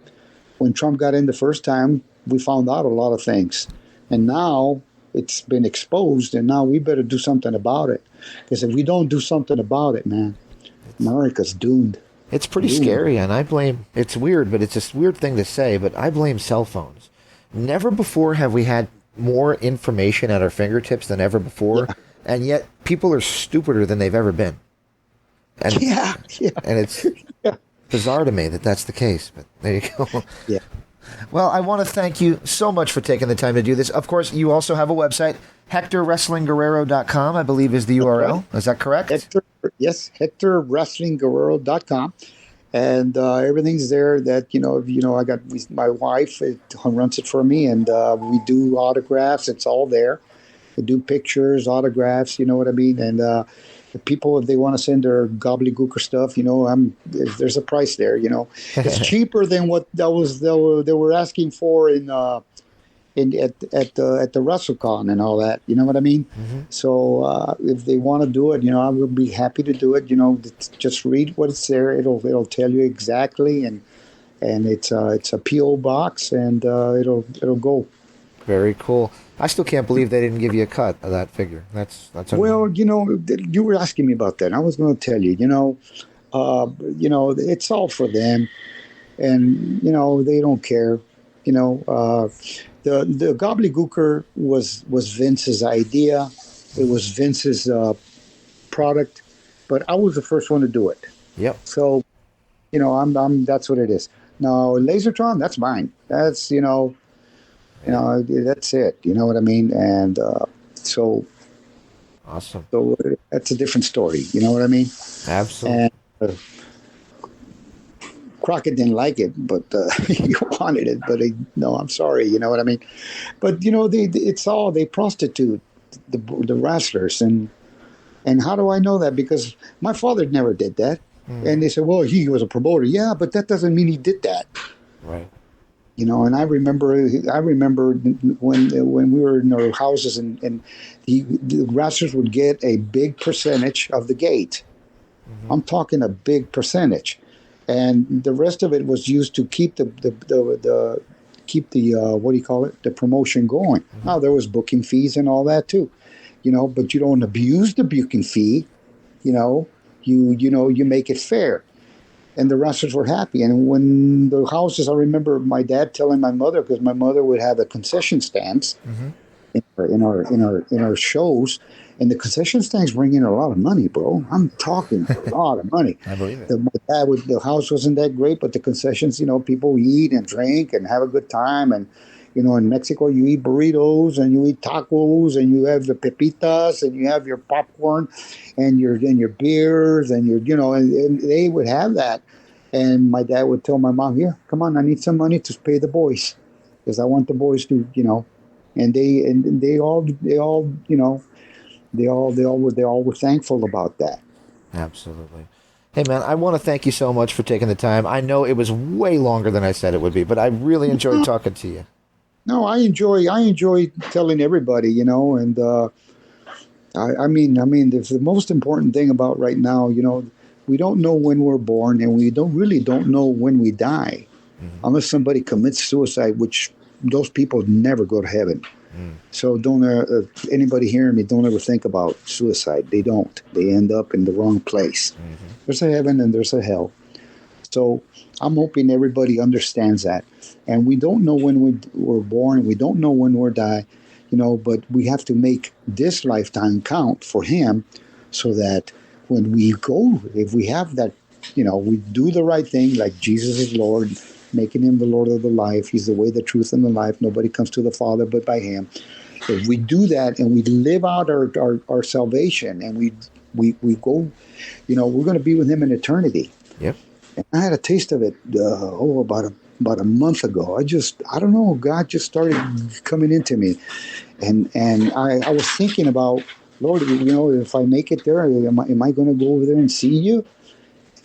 when Trump got in the first time, we found out a lot of things, and now it's been exposed, and now we better do something about it, because if we don't do something about it, man, America's doomed. It's pretty scary, and it's weird, but it's a weird thing to say, but I blame cell phones. Never before have we had more information at our fingertips than ever before, and yet people are stupider than they've ever been. And, and it's bizarre to me that that's the case, but there you go. Yeah. Well, I want to thank you so much for taking the time to do this. Of course, you also have a website, HectorWrestlingGuerrero.com, I believe is the URL. Right. Is that correct? HectorWrestlingGuerrero.com. And everything's there that, I got my wife runs it for me, and we do autographs. It's all there. We do pictures, autographs, you know what I mean? And the people, if they want to send their Gobledy Gooker stuff, there's a price there, It's cheaper than what they were asking for at the WrestleCon and all that, you know what I mean? So if they want to do it, I will be happy to do it. Just read what's there. It'll tell you exactly, and it's a PO box, and it'll go. Very cool. I still can't believe they didn't give you a cut of that figure. That's well, you were asking me about that. I was going to tell you. It's all for them, and they don't care. The Gobledy Gooker was Vince's idea. It was Vince's product, but I was the first one to do it. Yep. So, I'm that's what it is. Now, Lasertron, that's mine. That's that's it. You know what I mean? And so Awesome. So that's a different story. You know what I mean? Absolutely. And Crockett didn't like it, but he wanted it. But no, I'm sorry. You know what I mean? But they prostitute the wrestlers, and how do I know that? Because my father never did that. And they said, well, he was a promoter. Yeah, but that doesn't mean he did that. Right. And I remember when we were in our houses, and the wrestlers would get a big percentage of the gate. I'm talking a big percentage, and the rest of it was used to keep the what do you call it, the promotion going. Now there was booking fees and all that too, but you don't abuse the booking fee. You make it fair. And the wrestlers were happy. And when the houses, I remember my dad telling my mother, because my mother would have the concession stands in our shows, and the concession stands bring in a lot of money, bro. I'm talking a lot of money. I believe it. The house wasn't that great, but the concessions, people eat and drink and have a good time. And in Mexico, you eat burritos and you eat tacos and you have the pepitas and you have your popcorn and your beers and and they would have that. And my dad would tell my mom, "Here, come on, I need some money to pay the boys, because I want the boys to, and they all were thankful about that." Absolutely. Hey, man, I want to thank you so much for taking the time. I know it was way longer than I said it would be, but I really enjoyed talking to you. No, I enjoy telling everybody, and I mean, the most important thing about right now, we don't know when we're born, and we don't know when we die, unless somebody commits suicide, which those people never go to heaven. So don't anybody hearing me, don't ever think about suicide. They don't. They end up in the wrong place. There's a heaven and there's a hell. So I'm hoping everybody understands that. And we don't know when we're born. We don't know when we'll die, but we have to make this lifetime count for him, so that when we go, if we have that, we do the right thing, like Jesus is Lord, making him the Lord of the life. He's the way, the truth, and the life. Nobody comes to the Father but by him. If we do that and we live out our salvation, and we go, we're going to be with him in eternity. Yep. And I had a taste of it about a month ago. I don't know, God just started coming into me. And I was thinking about, Lord, if I make it there, am I going to go over there and see you?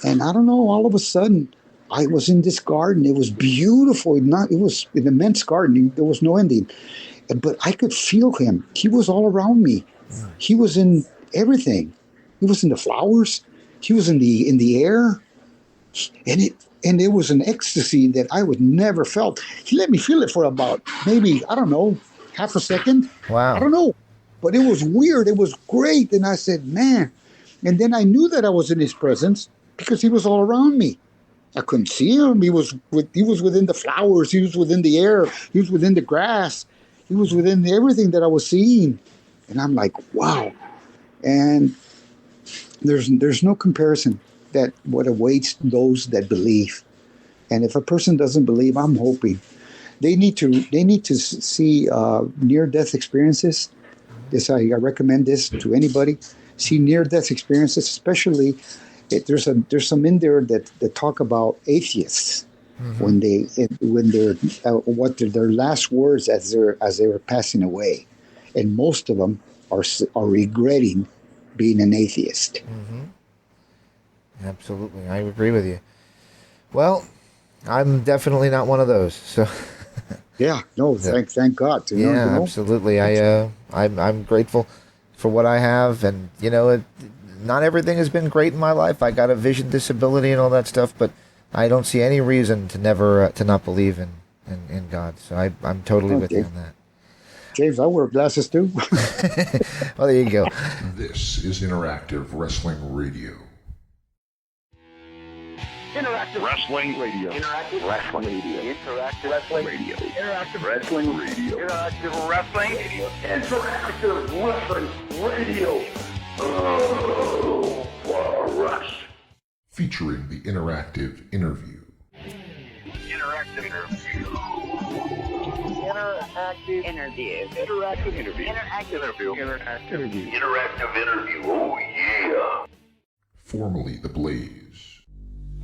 And I don't know, all of a sudden, I was in this garden. It was beautiful. It was an immense garden. There was no ending. But I could feel him. He was all around me. He was in everything. He was in the flowers. He was in the air. And it was an ecstasy that I would never felt. He let me feel it for about maybe, I don't know, half a second. Wow. I don't know. But it was weird. It was great. And I said, man. And then I knew that I was in his presence because he was all around me. I couldn't see him. He was within the flowers. He was within the air. He was within the grass. He was within everything that I was seeing. And I'm like, wow. And there's no comparison that what awaits those that believe. And if a person doesn't believe, I'm hoping they need to see near-death experiences. This I recommend this to anybody. See near-death experiences, especially. There's some in there that talk about atheists when they're what their last words as they were passing away, and most of them are regretting being an atheist. Absolutely, I agree with you. Well, I'm definitely not one of those. So yeah, no, thank God. Yeah, absolutely. I'm grateful for what I have, and not everything has been great in my life. I got a vision disability and all that stuff, but I don't see any reason to never to not believe in God. So I'm totally with you on that. James, I wear glasses too. Well, there you go. This is Interactive Wrestling Radio. Interactive Wrestling Radio. Interactive Wrestling Radio. Interactive Wrestling Radio. Interactive Wrestling Radio. Interactive Wrestling Radio. Interactive Wrestling Radio. Oh, Rush. Featuring the interactive interview. Interactive interview. Interactive interview. Interactive interview. Interactive interview. Interactive interview. Interactive interview. Oh yeah. Formerly the Blaze.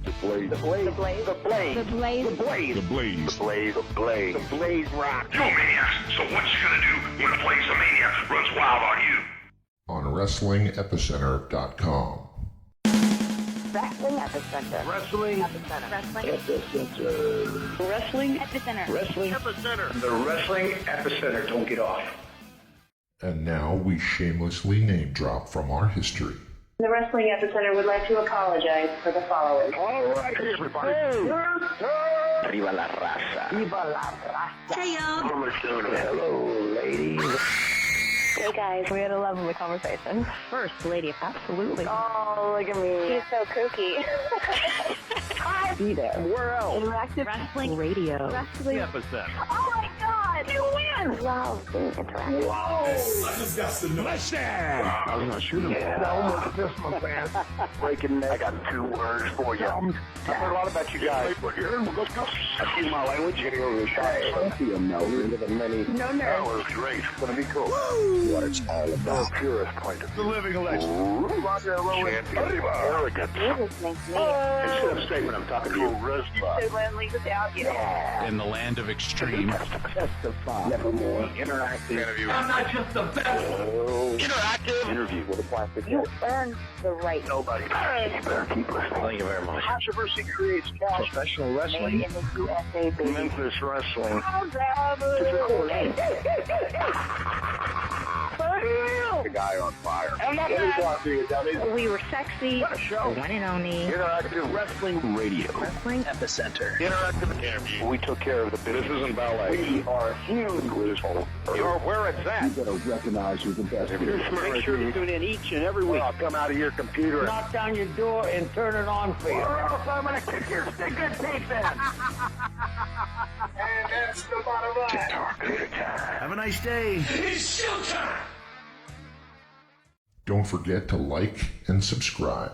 The Blaze. The Blaze. The Blaze. The Blaze. The Blaze. The Blaze. The Blaze. The Blaze. The Blaze. The Blaze rock. Yo, maniacs, so what you gonna do when the Blaze of Mania runs wild on you? On WrestlingEpicenter.com. Wrestling Epicenter. Wrestling Epicenter. Wrestling Epicenter. Wrestling Epicenter. Wrestling Epicenter. The Wrestling Epicenter. Don't get off. And now we shamelessly name drop from our history. The Wrestling Epicenter would like to apologize for the following. All right, everybody. Viva la raza. Viva la raza. Hey, y'all. Hello, ladies. Hey guys, we had a lovely conversation. First lady. Absolutely. Oh, look at me. She's so kooky. Be there. Where else? Interactive Wrestling Radio. Wrestling. Epicenter. Oh my God, you win! Love being interactive. I was gonna shoot him. Yeah, I almost pissed my pants. Breaking neck. I got 2 words for you. I've heard a lot about you guys. Excuse my language. You're gonna go to the shop. Plenty of no. Into the many. No nerves. That was great. It's gonna be cool. What it's all about. The purest point of view. The living legend. Roger Rowan. Arrogant. You just make me Instead of statement, I'm talking to you. so lonely without you. In the land of extreme. Testify. Nevermore. Interactive interview. I'm not just the best. Interactive interview with a plastic You head. earned the right. Nobody. You better keep listening. Thank you very much. Controversy creates cash. Professional Made wrestling. in the USA, baby. Memphis wrestling. The guy on fire. I'm not bad. We were sexy. What a show. One and only. Interactive Wrestling Radio. Wrestling Epicenter. Interactive interview. We took care of the business. This isn't ballet. We are huge. You're where it's at. You gotta recognize who's the best. If you're smart, make sure to tune in each and every week. I'll come out of your computer, knock down your door, and turn it on for you. Or else I'm gonna kick your stinking teeth in. And that's the bottom line. Have a nice day. Don't forget to like and subscribe.